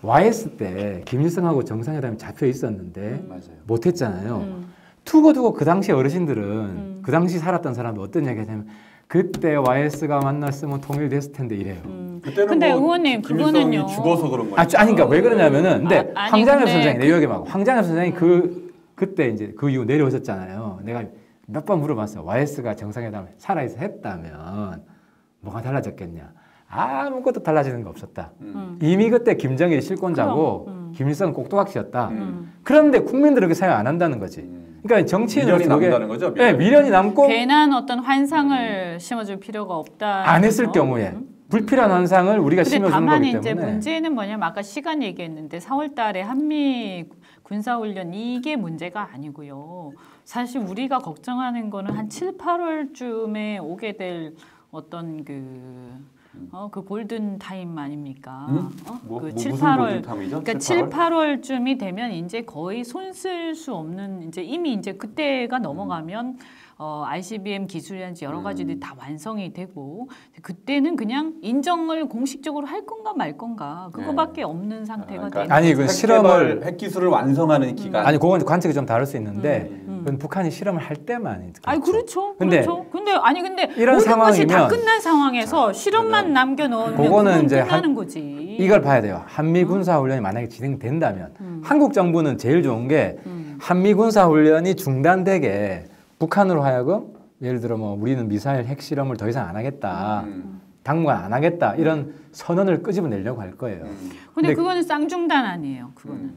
YS 때 김일성하고 정상회담이 잡혀 있었는데 맞아요. 못했잖아요. 두고 그 당시 어르신들은 그 당시 살았던 사람들 어떤 얘기하냐면 그때 YS가 만났으면 통일됐을 텐데 이래요. 그때는 근데 뭐 의원님, 김일성이 그거는요. 죽어서 그런 거예요. 아니 그러니까 왜 그러냐면은 근데 아니, 황장엽 근데 선생이 내 얘기 막 황장엽 선생이 그때 이제 그 이후 내려오셨잖아요. 내가 몇 번 물어봤어. YS가 정상회담을 살아있어 했다면 뭐가 달라졌겠냐? 아무것도 달라지는 거 없었다. 이미 그때 김정일이 실권자고 김일성은 꼭두각시였다. 그런데 국민들은 그 생각 안 한다는 거지. 그러니까 정치인은 미련이 남다는 거죠? 네, 미련이 남고 괜한 어떤 환상을 심어줄 필요가 없다. 안 했을 경우에 불필요한 환상을 우리가 근데 심어주는 다만 거기 이제 때문에 문제는 뭐냐면 아까 시간 얘기했는데 4월달에 한미 군사훈련 이게 문제가 아니고요. 사실 우리가 걱정하는 거는 한 7, 8월쯤에 오게 될 어떤 그 골든 타임 아닙니까? 그 7, 무슨 8월 골든타임이죠? 그러니까 7, 8월쯤이 되면 이제 거의 손 쓸 수 없는 이제 이미 이제 그때가 넘어가면 ICBM 기술이라든지 여러 가지들이 다 완성이 되고 그때는 그냥 인정을 공식적으로 할 건가 말 건가 그거밖에 없는 상태가 되는 아니 그 실험을 핵 기술을 완성하는 기간. 아니 그건 관측이 좀 다를 수 있는데 그건 북한이 실험을 할 때만 아니 그렇죠. 근데 근데 이런 모든 것이 다 상황이면 끝난 상황에서 실험만 남겨놓으면 그거는 그건 이제 끝나는 거지. 이걸 봐야 돼요. 한미 군사 훈련이 만약에 진행된다면 한국 정부는 제일 좋은 게 한미 군사 훈련이 중단되게 북한으로 하여금 예를 들어 뭐 우리는 미사일 핵 실험을 더 이상 안 하겠다. 당분간 안 하겠다. 이런 선언을 끄집어내려고 할 거예요. 근데 그거는 쌍중단 아니에요. 그거는.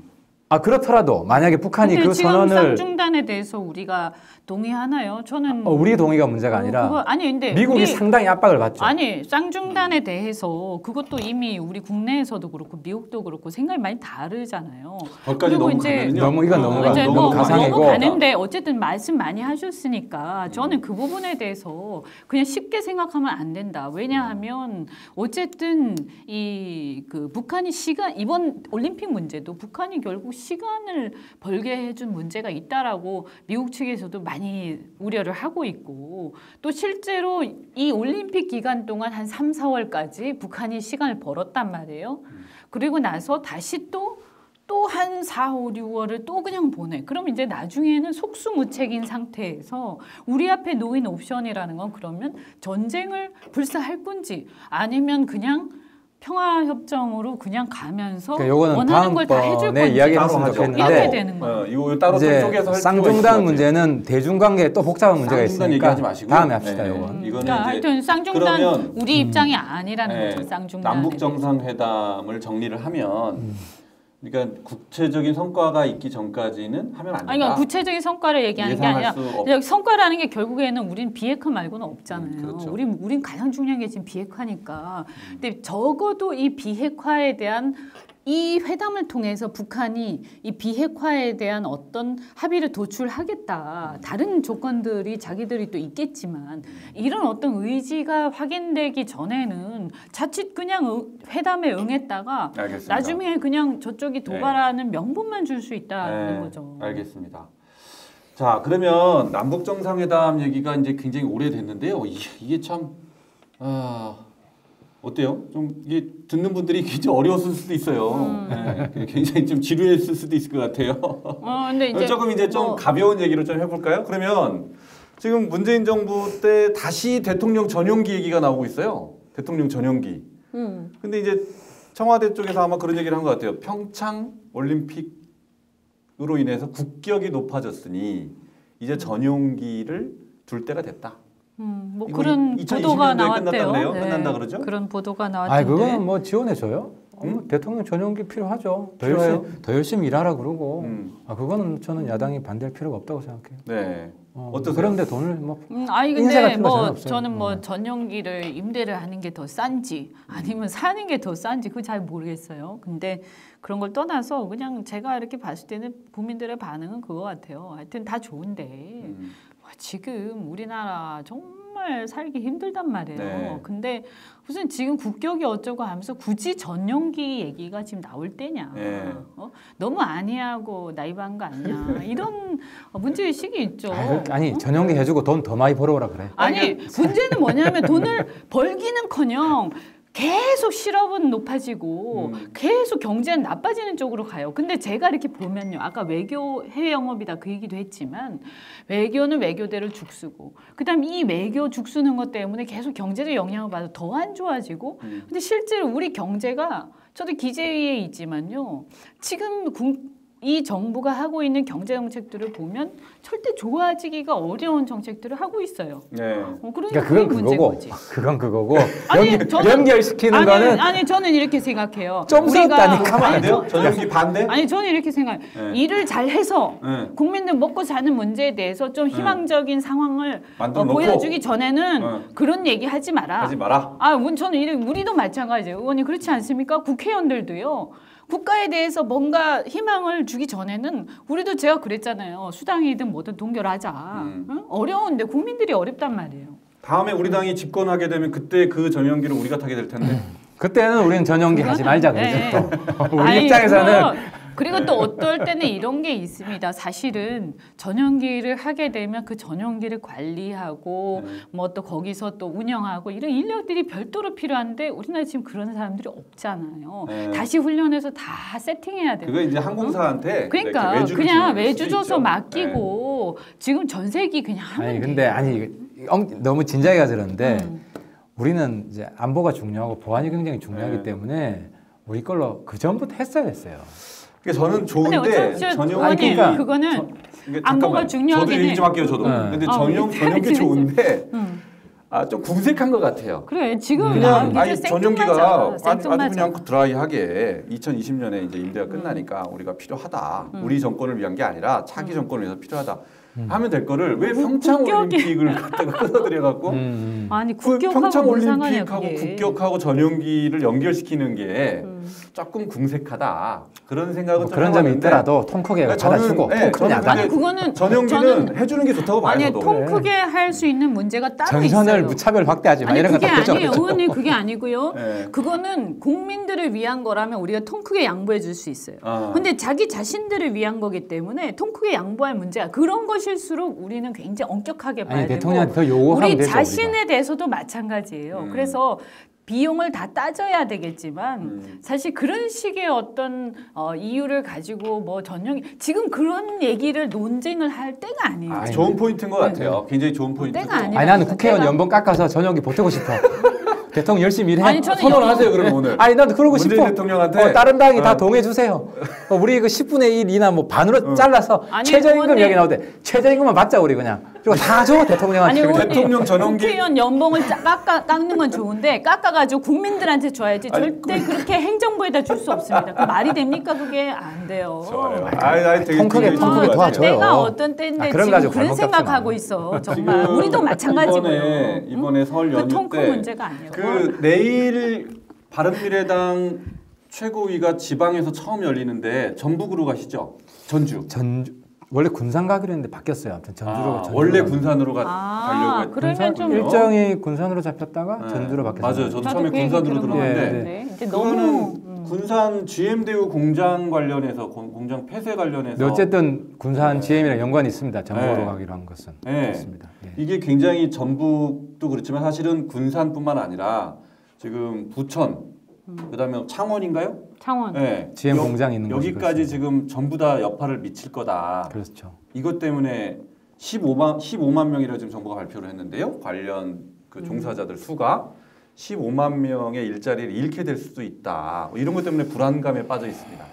그렇더라도 만약에 북한이 근데 그 지금 선언을 쌍중단에 대해서 우리가 동의하나요? 저는 우리 동의가 문제가 아니라 근데 미국이 상당히 압박을 받죠. 아니 쌍중단에 대해서 그것도 이미 우리 국내에서도 그렇고 미국도 그렇고 생각이 많이 다르잖아요. 거기까지 너무 가면은요. 이건 너무 가상이고. 너무 가는데 어쨌든 말씀 많이 하셨으니까 저는 그 부분에 대해서 그냥 쉽게 생각하면 안 된다. 왜냐하면 어쨌든 그 북한이 이번 올림픽 문제도 북한이 결국 시간을 벌게 해준 문제가 있다라고 미국 측에서도 많이 우려를 하고 있고 또 실제로 이 올림픽 기간 동안 한 3, 4월까지 북한이 시간을 벌었단 말이에요. 그리고 나서 다시 또 한 4, 5, 6월을 또 그냥 보내. 그럼 이제 나중에는 속수무책인 상태에서 우리 앞에 놓인 옵션이라는 건 그러면 전쟁을 불사할 건지 아니면 그냥 평화협정으로 그냥 가면서 원하는 걸 다 해줄 건지 이야기를 했으면 좋겠는데 이렇게 되는 거예요. 이거 따로 쪼개서 할 쌍중단 문제는 대중관계에 또 복잡한 문제가 있으니까 얘기하지 마시고 다음에 합시다. 이건. 이거는 그러니까 하여튼 쌍중단 우리 입장이 아니라는 거죠. 쌍중단. 남북 정상회담을 정리를 하면 그러니까 구체적인 성과가 있기 전까지는 하면 안 된다. 그러니까 구체적인 성과를 얘기하는 게 아니라 성과라는 게 결국에는 우린 비핵화 말고는 없잖아요. 그렇죠. 우린 가장 중요한 게 지금 비핵화니까. 근데 적어도 이 비핵화에 대한 이 회담을 통해서 북한이 이 비핵화에 대한 어떤 합의를 도출하겠다. 다른 조건들이 자기들이 또 있겠지만 이런 어떤 의지가 확인되기 전에는 자칫 그냥 회담에 응했다가 알겠습니다. 나중에 그냥 저쪽이 도발하는 명분만 줄 수 있다는 거죠. 알겠습니다. 자, 그러면 남북 정상회담 얘기가 이제 굉장히 오래됐는데요. 이게 참 어때요? 좀 이게 듣는 분들이 굉장히 어려웠을 수도 있어요. 네, 굉장히 좀 지루했을 수도 있을 것 같아요. 근데 이제 조금 이제 좀 가벼운 얘기로 좀 해볼까요? 그러면 지금 문재인 정부 때 다시 대통령 전용기 얘기가 나오고 있어요. 대통령 전용기. 근데 이제 청와대 쪽에서 아마 그런 얘기를 한 것 같아요. 평창 올림픽으로 인해서 국격이 높아졌으니 이제 전용기를 둘 때가 됐다. 뭐 그런 보도가 나왔대요. 네. 끝난다 그러죠? 그런 보도가 나왔는데. 그거는 뭐 지원해줘요. 대통령 전용기 필요하죠. 더 열심히 일하라 그러고. 그거는 저는 야당이 반대할 필요가 없다고 생각해요. 네. 어떠세요? 그런데 돈을 뭐 근데 뭐 저는 뭐 전용기를 임대를 하는 게 더 싼지 아니면 사는 게 더 싼지 그거 잘 모르겠어요. 근데 그런 걸 떠나서 그냥 제가 이렇게 봤을 때는 국민들의 반응은 그거 같아요. 하여튼 다 좋은데 지금 우리나라 정말 살기 힘들단 말이에요. 네. 근데 무슨 지금 국격이 어쩌고 하면서 굳이 전용기 얘기가 지금 나올 때냐. 네. 너무 안이하고 나이브한 거 아니냐. 이런 문제의식이 있죠. 전용기 해주고 돈 더 많이 벌어오라 그래. 문제는 뭐냐면 돈을 벌기는커녕 계속 실업은 높아지고 계속 경제는 나빠지는 쪽으로 가요. 근데 제가 이렇게 보면요. 아까 외교 해외 영업이다 그 얘기도 했지만 외교는 외교대로 죽쓰고 그다음 이 외교 죽쓰는 것 때문에 계속 경제적 영향을 받아 더 안 좋아지고 근데 실제로 우리 경제가 저도 기재위에 있지만요. 지금 이 정부가 하고 있는 경제 정책들을 보면 절대 좋아지기가 어려운 정책들을 하고 있어요. 네. 그러니까 그건 그거고. 그건 그거고. 연결시키는 거는 저는 이렇게 생각해요. 좀 썩다니까. 하면 안 돼요? 전용기 반대? 저는 이렇게 생각해요. 일을 잘 해서 국민들 먹고 사는 문제에 대해서 좀 희망적인 상황을 보여주기 전에는 그런 얘기 하지 마라. 하지 마라. 저는 우리도 마찬가지예요. 의원님 그렇지 않습니까? 국회의원들도요. 국가에 대해서 뭔가 희망을 주기 전에는 우리도 제가 그랬잖아요. 수당이든 뭐든 동결하자. 어려운데 국민들이 어렵단 말이에요. 다음에 우리 당이 집권하게 되면 그때 그 전용기를 우리가 타게 될 텐데. 그때는 우리는 전용기 하지 말자 그러죠. 우리 입장에서는. 그리고 또 어떨 때는 이런 게 있습니다. 사실은 전용기를 하게 되면 그 전용기를 관리하고 뭐 또 거기서 또 운영하고 이런 인력들이 별도로 필요한데 우리나라 지금 그런 사람들이 없잖아요. 다시 훈련해서 다 세팅해야 돼요. 그거 이제 항공사한테 그러니까 그냥 외주 줘서 맡기고 지금 전세기 그냥 하면 근데 너무 진지하게 가지는데 우리는 이제 안보가 중요하고 보안이 굉장히 중요하기 때문에 우리 걸로 그 전부터 했어야 됐어요. 저는 좋은데 전용기 그거는 안보가 중요하긴 저도 얘기 좀 할게요. 저도. 근데 전용기 좋은데 좀 궁색한 것 같아요. 그래 지금 그냥 이제 아니 전용기가 아주 생뚱맞아. 그냥 드라이하게 2020년에 이제 임대가 끝나니까 우리가 필요하다. 우리 정권을 위한 게 아니라 차기 정권을 위해서 필요하다. 하면 될 거를 왜 평창 올림픽을 갖다가 끌어들여 갖고 아니 그 국격하고 평창 뭔 상관이야 올림픽하고 그게. 국격하고 전용기를 연결시키는 게 조금 궁색하다. 그런 생각은 뭐 좀 그런 점이 해봤는데 있더라도 통 크게 그러니까 받아주고 저는, 통 크게 저는 나가. 근데 그거는 전용기는 저는 해주는 게 좋다고 봐요. 아니 저도. 통 크게 할 수 있는 문제가 따로 전선을 있어요. 무차별 확대하지 마. 아니 이런 그게 거다 아니에요. 의원님 그게 아니고요. 네. 그거는 국민들을 위한 거라면 우리가 통 크게 양보해 줄 수 있어요. 아. 근데 자기 자신들을 위한 거기 때문에 통 크게 양보할 문제야. 그런 것일수록 우리는 굉장히 엄격하게 봐야 아니 되고 대통령한테 더 요구하면 우리 되죠. 자신에 우리가. 대해서도 마찬가지예요. 그래서 비용을 다 따져야 되겠지만 사실 그런 식의 어떤 이유를 가지고 뭐 전용이 지금 그런 얘기를 논쟁을 할 때가 아니에요. 아, 좋은 포인트인 것 같아요. 굉장히 좋은 포인트고. 때가 아니에요. 아니 나는 국회의원 내가- 연봉 깎아서 전용기 보태고 싶어. 대통령 열심히 일해. 아니, 저는 선언을 하세요 그럼 오늘. 아니 나도 그러고 문재인 싶어. 대통령한테 다른 당이 다 어. 동의해 주세요. 우리 그 10분의 1이나 뭐 반으로 잘라서 아니, 최저임금 의원님- 여기 나오대. 최저임금만 받자 우리 그냥. 그리고 다 줘 대통령한테. 아니 의원님, 대통령 전용기- 국회의원 연봉을 깎는 건 좋은데 깎아가지고 국민들한테 줘야지. 절대 그렇게 행정부에다 줄 수 없습니다. 그 말이 됩니까? 그게 안 돼요. 좋아요. 아이 되게 통 크게, 굉장히 통 좋은 크게 것 같아요. 도와줘요. 때가 어떤 때인데 그런 거 지금 가지고 그런 발목 생각하고 잡지 있어. 정말 우리도 마찬가지고요. 이번에 설 그 연휴 통크 때 문제가 아니에요. 그 내일 바른미래당 최고위가 지방에서 처음 열리는데 전북으로 가시죠? 전주. 원래 군산 가기로 했는데 바뀌었어요. 아무튼 전주로. 전주로 원래 가기로. 군산으로 아, 가려고 했던 그러면 좀 일정이 군산으로 잡혔다가 네. 전주로 바뀌었어요. 맞아요. 저도 저도 처음에 그 얘기 군산으로 들어봤는데 들었는데 네, 이제 그거는 너무 군산 GM대우 공장 관련해서 공장 폐쇄 관련해서 근데 어쨌든 군산 네. GM이랑 연관이 있습니다. 전북으로 네. 가기로 한 것은 네. 그렇습니다. 네. 이게 굉장히 전북도 그렇지만 사실은 군산뿐만 아니라 지금 부천 그다음에 창원인가요? 창원. 네. GM 공장이 있는 곳이 여기까지 그렇습니다. 지금 전부 다 여파를 미칠 거다. 그렇죠. 이것 때문에 15만 명이라 지금 정부가 발표를 했는데요. 관련 그 종사자들 수가 15만 명의 일자리를 잃게 될 수도 있다. 이런 것 때문에 불안감에 빠져 있습니다.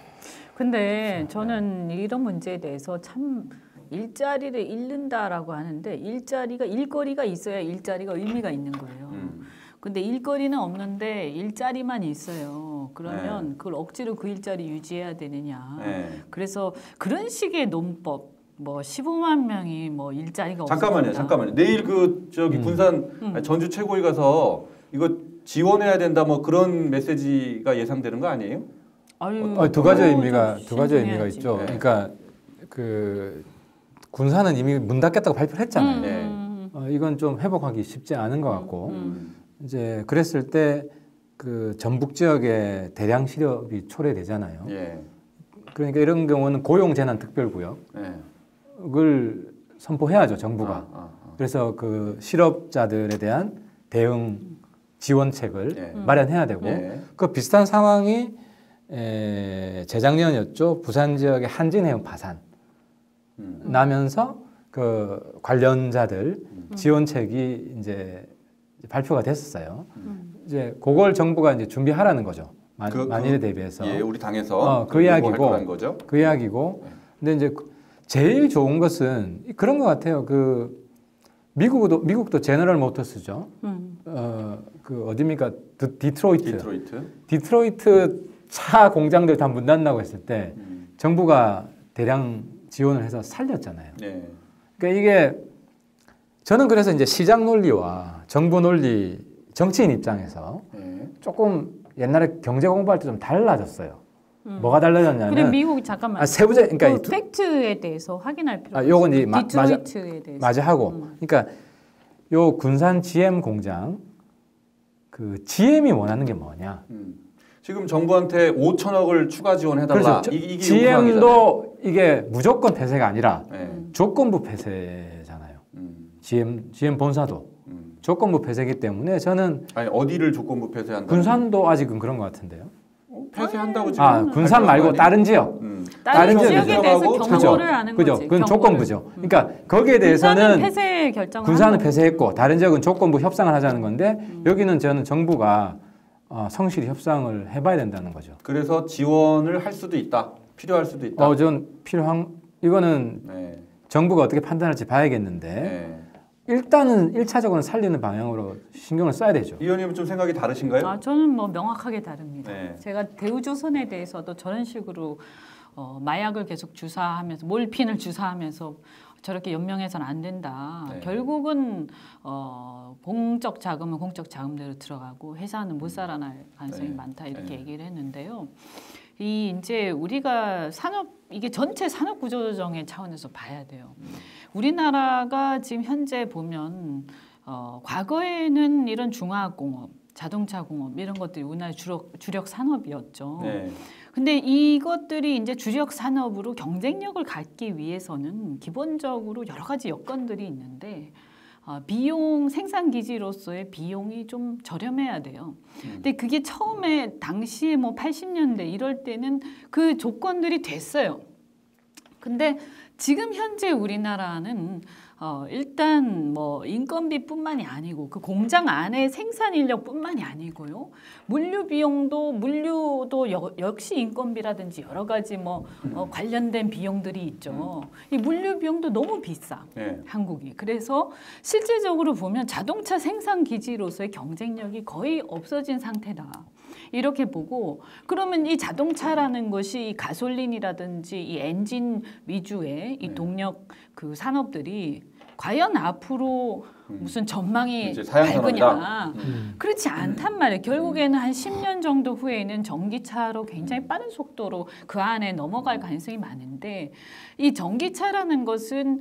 근데 저는 이런 문제에 대해서 참 일자리를 잃는다라고 하는데 일거리가 있어야 일자리가 의미가 있는 거예요. 근데 일거리는 없는데 일자리만 있어요. 그러면 그걸 억지로 그 일자리 유지해야 되느냐. 네. 그래서 그런 식의 논법, 뭐 15만 명이 뭐 일자리가 없습니다. 잠깐만요. 내일 그 저기 군산 아니, 전주 최고위 가서 이거 지원해야 된다 뭐 그런 메시지가 예상되는 거 아니에요? 아유, 두 가지 그거 의미가 좀 두 가지 의미가 신중해야지. 있죠. 네. 그러니까 그 군산은 이미 문 닫겠다고 발표를 했잖아요. 네. 이건 좀 회복하기 쉽지 않은 것 같고 이제 그랬을 때 그 전북 지역에 대량 실업이 초래되잖아요. 예. 그러니까 이런 경우는 고용재난특별구역을 네. 선포해야죠 정부가. 그래서 그 실업자들에 대한 대응 지원책을 예. 마련해야 되고 예. 그 비슷한 상황이 재작년이었죠. 부산 지역의 한진해운 파산 나면서 그 관련자들 지원책이 이제 발표가 됐었어요. 이제 그걸 정부가 이제 준비하라는 거죠. 만일에 대비해서. 예, 우리 당에서 그 이야기고 거란 거죠. 그 이야기고. 근데 이제 제일 좋은 것은 그런 것 같아요. 그 미국도 제너럴 모터스죠. 그 어디입니까? 디트로이트 차 공장들 다 문 닫는다고 했을 때 정부가 대량 지원을 해서 살렸잖아요. 네. 그러니까 이게 저는 그래서 이제 시장 논리와 정부 논리, 정치인 입장에서 조금 옛날에 경제 공부할 때 좀 달라졌어요. 뭐가 달라졌냐면 근데 미국이 잠깐만. 세부적 그러니까 그 팩트에 대해서 확인할 필요가 요건 이제 있어요. 디트로이트에 대해서. 맞아 하고. 그러니까 요 군산 GM 공장 그 GM이 원하는 게 뭐냐? 지금 정부한테 5천억을 추가 지원해달라. 그렇죠. 이게 GM도 이게 무조건 폐쇄가 아니라 네. 조건부 폐쇄잖아요. GM 본사도 조건부 폐쇄이기 때문에 저는 아니 어디를 조건부 폐쇄한다? 군산도 아직은 그런 것 같은데요. 폐쇄한다고 지금 군산 말고 다른 지역. 다른 다른 지역에 지역에 대해서 들어가고 경고를 하는 그죠? 거지. 그건 경고를. 조건부죠. 그러니까 거기에 대해서는 군산은 폐쇄 결정을 군산은 한 폐쇄했고 다른 지역은 조건부 협상을 하자는 건데 여기는 저는 정부가 성실히 협상을 해봐야 된다는 거죠. 그래서 지원을 할 수도 있다. 필요할 수도 있다. 전 필요한 이거는 네. 정부가 어떻게 판단할지 봐야겠는데 네. 일단은 1차적으로는 살리는 방향으로 신경을 써야 되죠. 이 의원님은 좀 생각이 다르신가요? 아, 저는 뭐 명확하게 다릅니다. 네. 제가 대우조선에 대해서도 저런 식으로 마약을 계속 주사하면서 몰핀을 주사하면서 저렇게 연명해서는 안 된다. 네. 결국은 공적 자금은 공적 자금대로 들어가고 회사는 못 살아날 가능성이 네. 많다 이렇게 네. 얘기를 했는데요. 이 이제 우리가 이게 전체 산업 구조조정의 차원에서 봐야 돼요. 우리나라가 지금 현재 보면 과거에는 이런 중화학공업, 자동차공업 이런 것들이 우리나라의 주력 산업이었죠. 네. 근데 이것들이 이제 주력 산업으로 경쟁력을 갖기 위해서는 기본적으로 여러 가지 여건들이 있는데 비용 생산 기지로서의 비용이 좀 저렴해야 돼요. 근데 그게 처음에 당시에 뭐 80년대 이럴 때는 그 조건들이 됐어요. 근데 지금 현재 우리나라는 일단 뭐 인건비뿐만이 아니고 그 공장 안에 생산 인력뿐만이 아니고요. 물류도 역시 인건비라든지 여러 가지 뭐 관련된 비용들이 있죠. 이 물류 비용도 너무 비싸. 네. 한국이. 그래서 실질적으로 보면 자동차 생산 기지로서의 경쟁력이 거의 없어진 상태다. 이렇게 보고 그러면 이 자동차라는 것이 이 가솔린이라든지 이 엔진 위주의 이 동력 그 산업들이 과연 앞으로 무슨 전망이 이제 사양산업이다. 밝으냐. 그렇지 않단 말이에요. 결국에는 한 10년 정도 후에는 전기차로 굉장히 빠른 속도로 그 안에 넘어갈 가능성이 많은데 이 전기차라는 것은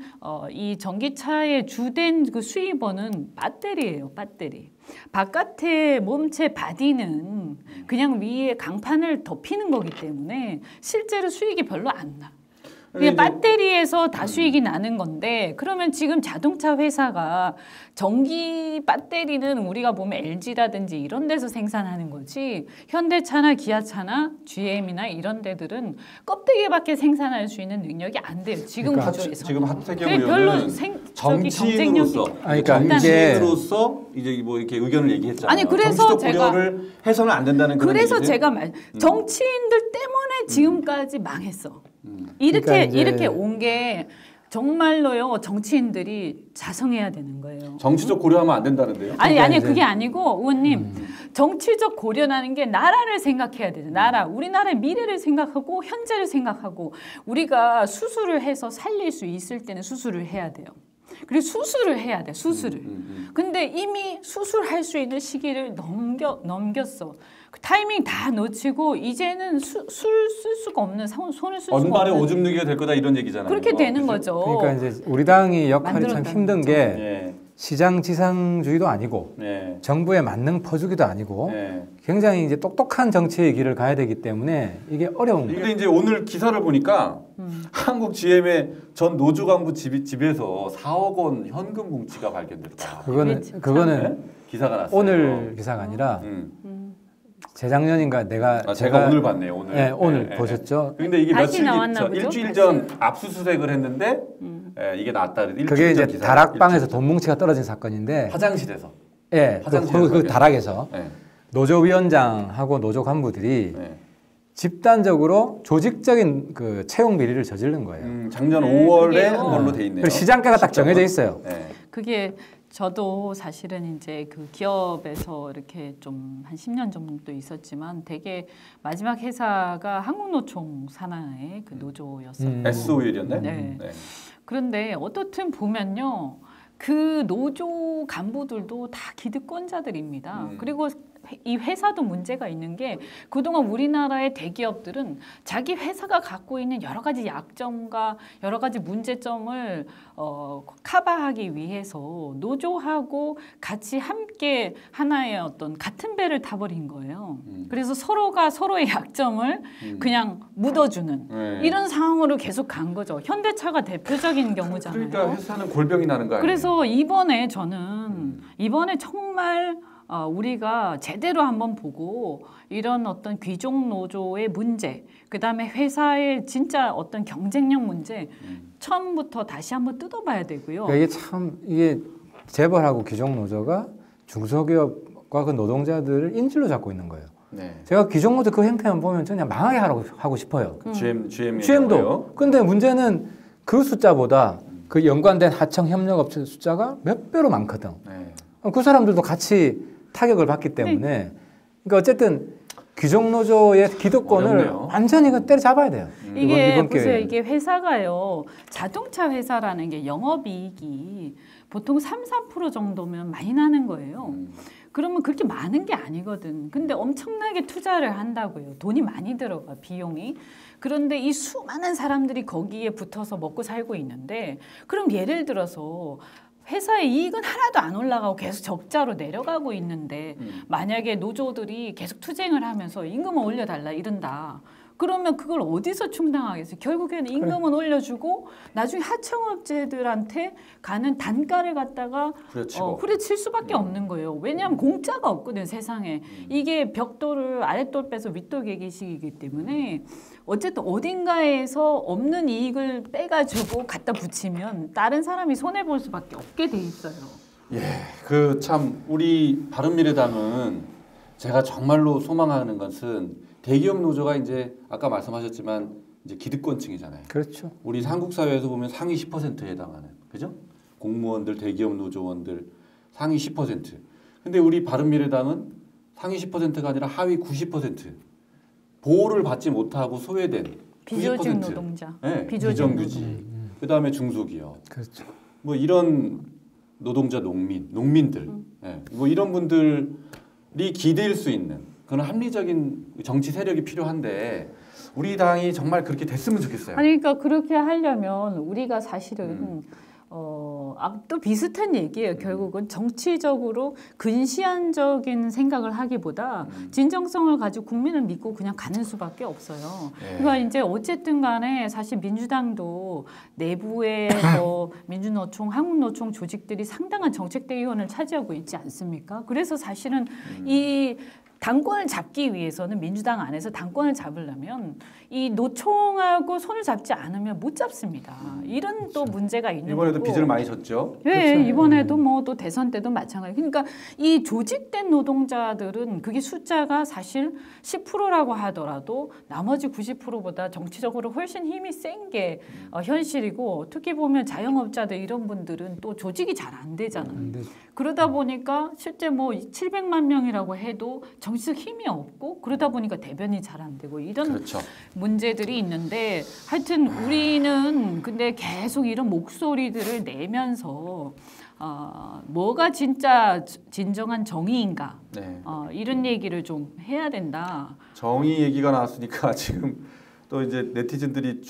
이 전기차의 주된 그 수입원은 배터리예요. 배터리. 바깥에 몸체 바디는 그냥 위에 강판을 덮이는 거기 때문에 실제로 수익이 별로 안 나. 이게 배터리에서 다 수익이 나는 건데 그러면 지금 자동차 회사가 전기 배터리는 우리가 보면 LG라든지 이런 데서 생산하는 거지 현대차나 기아차나 GM이나 이런 데들은 껍데기밖에 생산할 수 있는 능력이 안 돼요. 지금 그러니까 구조에서. 지금 하태경 별로 의원은 정치인으로서 정치인으로서 이제 뭐 이렇게 의견을 얘기했잖아요. 아니, 그래서 정치적 고려를 해서는 안 된다는 그런 그래서 얘기세요? 제가 정치인들 때문에 지금까지 망했어. 이렇게 그러니까 이렇게 온 게 정말로요. 정치인들이 자성해야 되는 거예요. 정치적 고려하면 안 된다는데요? 아니 그게 아니고 의원님 정치적 고려라는 게 나라를 생각해야 되죠. 우리나라의 미래를 생각하고 현재를 생각하고 우리가 수술을 해서 살릴 수 있을 때는 수술을 해야 돼요. 그리고 수술을 해야 돼. 수술을. 근데 이미 수술할 수 있는 시기를 넘겼어. 그 타이밍 다 놓치고 이제는 술 쓸 수가 없는 손을 쓸 수가 없는 언발에 오줌 누기가 될 거다 이런 얘기잖아요. 그렇게 되는 그죠? 거죠. 그러니까 이제 우리 당이 역할이 참 만들었다는 힘든 게 네. 시장 지상주의도 아니고 네. 정부의 만능 퍼주기도 아니고 네. 굉장히 이제 똑똑한 정치의 길을 가야 되기 때문에 이게 어려운 거예요. 근데 이제 오늘 기사를 보니까 한국 GM의 전 노조 간부 집에서 4억 원 현금 뭉치가 발견됐다. 그거는 네? 기사가 났어요. 오늘 기사가 아니라 재작년인가 제가 오늘 봤네요. 오늘. 네, 오늘 네, 보셨죠? 근데 이게 다시 나왔나 보죠? 일주일 전 압수수색을 했는데 이게 나왔다. 그게 이제 다락방에서 돈 뭉치가 떨어진 사건인데 화장실에서. 예, 그 다락에서 네. 노조위원장하고 노조 간부들이 네. 집단적으로 조직적인 그 채용 비리를 저지른 거예요. 작년 네, 5월에 그게요. 한 걸로 돼 있네요. 그리고 시장가가 딱 정해져 있어요. 네. 그게 저도 사실은 이제 그 기업에서 이렇게 좀 한 10년 정도 있었지만 되게 마지막 회사가 한국노총 산하의 그 노조였어요. SOL이었네. 네. 그런데 어떻든 보면요. 그 노조 간부들도 다 기득권자들입니다. 그리고 이 회사도 문제가 있는 게 그동안 우리나라의 대기업들은 자기 회사가 갖고 있는 여러 가지 약점과 여러 가지 문제점을 커버하기 위해서 노조하고 같이 함께 하나의 어떤 같은 배를 타버린 거예요. 그래서 서로가 서로의 약점을 그냥 묻어주는 네. 이런 상황으로 계속 간 거죠. 현대차가 대표적인 경우잖아요. 그러니까 회사는 골병이 나는 거 아니에요? 그래서 이번에 저는 이번에 정말 우리가 제대로 한번 보고 이런 어떤 귀족 노조의 문제, 그다음에 회사의 진짜 어떤 경쟁력 문제 처음부터 다시 한번 뜯어봐야 되고요. 그러니까 이게 재벌하고 귀족 노조가 중소기업과 그 노동자들을 인질로 잡고 있는 거예요. 네. 제가 귀족 노조 그 행태만 보면 그냥 망하게 하고 싶어요. GM도. GM도. 근데 문제는 그 숫자보다 그 연관된 하청 협력업체 숫자가 몇 배로 많거든. 네. 그 사람들도 같이 타격을 받기 때문에 그러니까 어쨌든 귀족노조의 기득권을 어렵네요. 완전히 때려잡아야 돼요. 이게 이번 보세요. 기회에. 이게 회사가요. 자동차 회사라는 게 영업이익이 보통 3, 4% 정도면 많이 나는 거예요. 그러면 그렇게 많은 게 아니거든. 근데 엄청나게 투자를 한다고요. 돈이 많이 들어가, 비용이. 그런데 이 수많은 사람들이 거기에 붙어서 먹고 살고 있는데 그럼 예를 들어서 회사의 이익은 하나도 안 올라가고 계속 적자로 내려가고 있는데 만약에 노조들이 계속 투쟁을 하면서 임금을 올려달라 이른다. 그러면 그걸 어디서 충당하겠어요? 결국에는 임금은 올려주고 나중에 하청업체들한테 가는 단가를 갖다가 후려칠 수밖에 없는 거예요. 왜냐하면 공짜가 없거든요, 세상에. 이게 벽돌을 아랫돌 빼서 윗돌 개기식이기 때문에 어쨌든 어딘가에서 없는 이익을 빼가지고 갖다 붙이면 다른 사람이 손해볼 수밖에 없게 돼 있어요. 예, 그 참 우리 바른미래당은 제가 정말로 소망하는 것은 대기업 노조가 이제 아까 말씀하셨지만 이제 기득권층이잖아요. 그렇죠. 우리 한국 사회에서 보면 상위 10%에 해당하는, 그죠? 공무원들, 대기업 노조원들 상위 10%. 근데 우리 바른미래당은 상위 10%가 아니라 하위 90%. 보호를 받지 못하고 소외된 비조직 90%. 노동자, 네, 비조직 비정규직. 그다음에 중소기업. 그렇죠. 뭐 이런 노동자, 농민들, 예, 뭐 이런 분들이 기댈 수 있는 그런 합리적인 정치 세력이 필요한데 우리 당이 정말 그렇게 됐으면 좋겠어요. 아니 그러니까 그렇게 하려면 우리가 사실은 또 비슷한 얘기예요. 결국은 정치적으로 근시안적인 생각을 하기보다 진정성을 가지고 국민을 믿고 그냥 가는 수밖에 없어요. 네. 그러니까 이제 어쨌든 간에 사실 민주당도 내부에 민주노총, 한국노총 조직들이 상당한 정책 대의원을 차지하고 있지 않습니까? 그래서 사실은 이 당권을 잡기 위해서는 민주당 안에서 당권을 잡으려면 이 노총하고 손을 잡지 않으면 못 잡습니다. 이런 또 문제가 있는 거고. 이번에도 빚을 많이 졌죠. 네, 그렇죠. 이번에도 뭐 또 대선 때도 마찬가지. 그러니까 이 조직된 노동자들은 그게 숫자가 사실 10%라고 하더라도 나머지 90%보다 정치적으로 훨씬 힘이 센 게 현실이고 특히 보면 자영업자들 이런 분들은 또 조직이 잘 안 되잖아요. 그러다 보니까 실제 뭐 700만 명이라고 해도 정치적 힘이 없고 그러다 보니까 대변이 잘 안 되고 이런 그렇죠. 문제들이 있는데 하여튼 우리는 근데 계속 이런 목소리들을 내면서 뭐가 진짜 진정한 정의인가 네. 이런 얘기를 좀 해야 된다. 정의 얘기가 나왔으니까 지금 또 이제 네티즌들이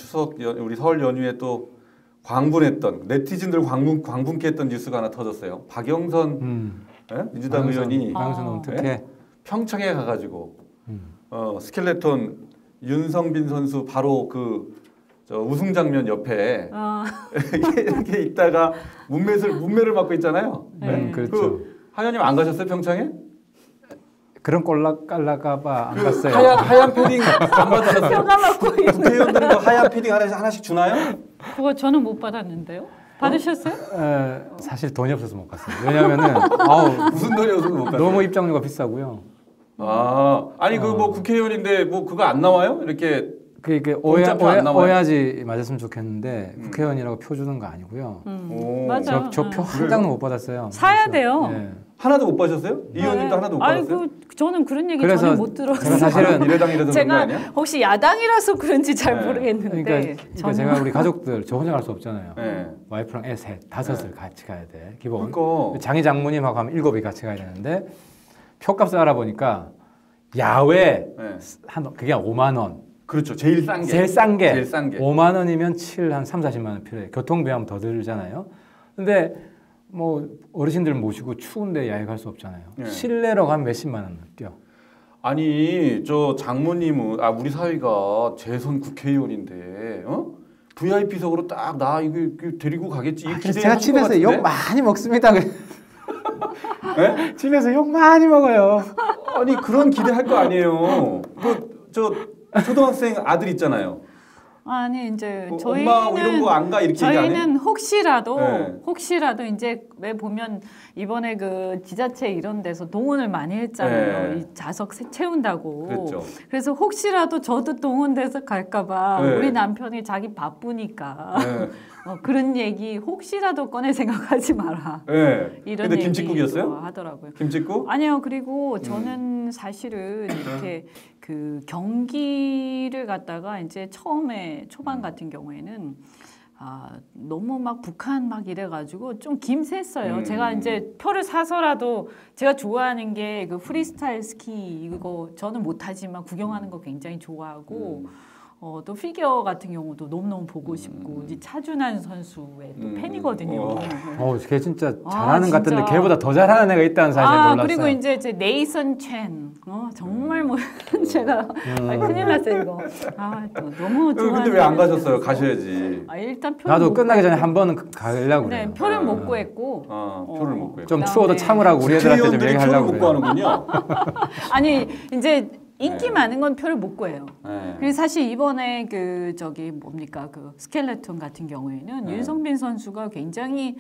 우리 설 연휴에 또 광분했던 네티즌들 광분케 했던 뉴스가 하나 터졌어요. 박영선 민주당 의원이 박영선 특혜 평창에 가가지고 스켈레톤 윤성빈 선수 바로 저 우승 장면 옆에 이렇게 있다가 문매를 맞고 있잖아요. 네? 그렇죠. 하연님 안 가셨어요 평창에? 그런 꼴락 깔라가봐 안 갔어요. 하얀 패딩 안 받았어요? 뼈가 맞고 있는. 국회의원들이 하얀 패딩 하나씩 주나요? 그거 저는 못 받았는데요. 받으셨어요? 사실 돈이 없어서 못 갔어요. 왜냐하면은 무슨 돈이 없어서 못 갔어요? 너무 입장료가 비싸고요. 아니 그 뭐 국회의원인데 뭐 그거 안 나와요? 이렇게 그게 오야지 맞았으면 좋겠는데 국회의원이라고 표 주는 거 아니고요. 맞아. 저 표 한 장도 못 받았어요. 사야 그래서, 돼요. 네. 하나도 못 받으셨어요? 이 의원님도 하나도 못 받았어요? 저는 그런 얘기 그래서 전혀 못 들었어요. 제가 사실은 미래당이라서 그런 거 제가 아니야? 혹시 야당이라서 그런지 잘 네. 모르겠는데 그러니까 제가 우리 가족들 저 혼자 갈 수 없잖아요. 네. 와이프랑 애 셋, 다섯을 같이 가야 돼. 기본. 그러니까. 장희 장모님하고 하면 7이 같이 가야 되는데 표값을 알아보니까 야외 그게 5만 원. 그렇죠. 제일 싼 게. 제일 싼 게. 5만 원이면 3, 40만 원 필요해. 교통비 하면 더 들잖아요. 근데 뭐 어르신들 모시고 추운데 야외 갈 수 없잖아요. 네. 실내로 가면 몇십만 원 뛰어. 아니 저 장모님은 우리 사위가 재선 국회의원인데 VIP석으로 딱 나 이거 데리고 가겠지. 그래서 제가 집에서 욕 많이 먹습니다. 네? 집에서 욕 많이 먹어요. 아니 그런 기대할 거 아니에요. 저 초등학생 아들 있잖아요. 아니 이제 저희는 엄마 이런 거 안 가 이렇게 얘기 안 해? 저희는 혹시라도 이제 왜 보면 이번에 그 지자체 이런 데서 동원을 많이 했잖아요. 이 좌석 채운다고. 그랬죠. 그래서 혹시라도 저도 동원돼서 갈까봐 우리 남편이 자기 바쁘니까 그런 얘기 혹시라도 꺼낼 생각하지 마라. 네. 이런 근데 얘기 김칫국이었어요? 하더라고요. 김칫국? 아니요. 그리고 저는 사실은 이렇게 그 경기를 갖다가 이제 처음에 초반 같은 경우에는 너무 막 북한 막 이래가지고 좀 김샜어요. 제가 이제 표를 사서라도 제가 좋아하는 게 그 프리스타일 스키 이거 저는 못하지만 구경하는 거 굉장히 좋아하고 또 피겨 같은 경우도 너무너무 보고 싶고 이제 차준환 선수의 또 팬이거든요. 걔 진짜 잘하는 것 같은데 진짜. 걔보다 더 잘하는 애가 있다는 사실에 놀랐어요. 그리고 이제 제 네이선 첸 정말 뭐 제가 큰일 났어요 이거. 또 너무 좋아하는. 근데 왜 안 가셨어요? 가셔야지. 일단 표를 나도 못 끝나기 전에 구했고. 한 번은 가려고 그래요. 네, 표를 못 구했고. 표를 못 구했고. 좀 그다음에 추워도 참으라고 우리 애들한테 좀 국회의원들이 얘기하려고 표를 못 그래요. 구하는군요. 아니 이제 인기 네. 많은 건 표를 못 구해요. 네. 그래서 사실 이번에 그 스켈레톤 같은 경우에는 네. 윤성빈 선수가 굉장히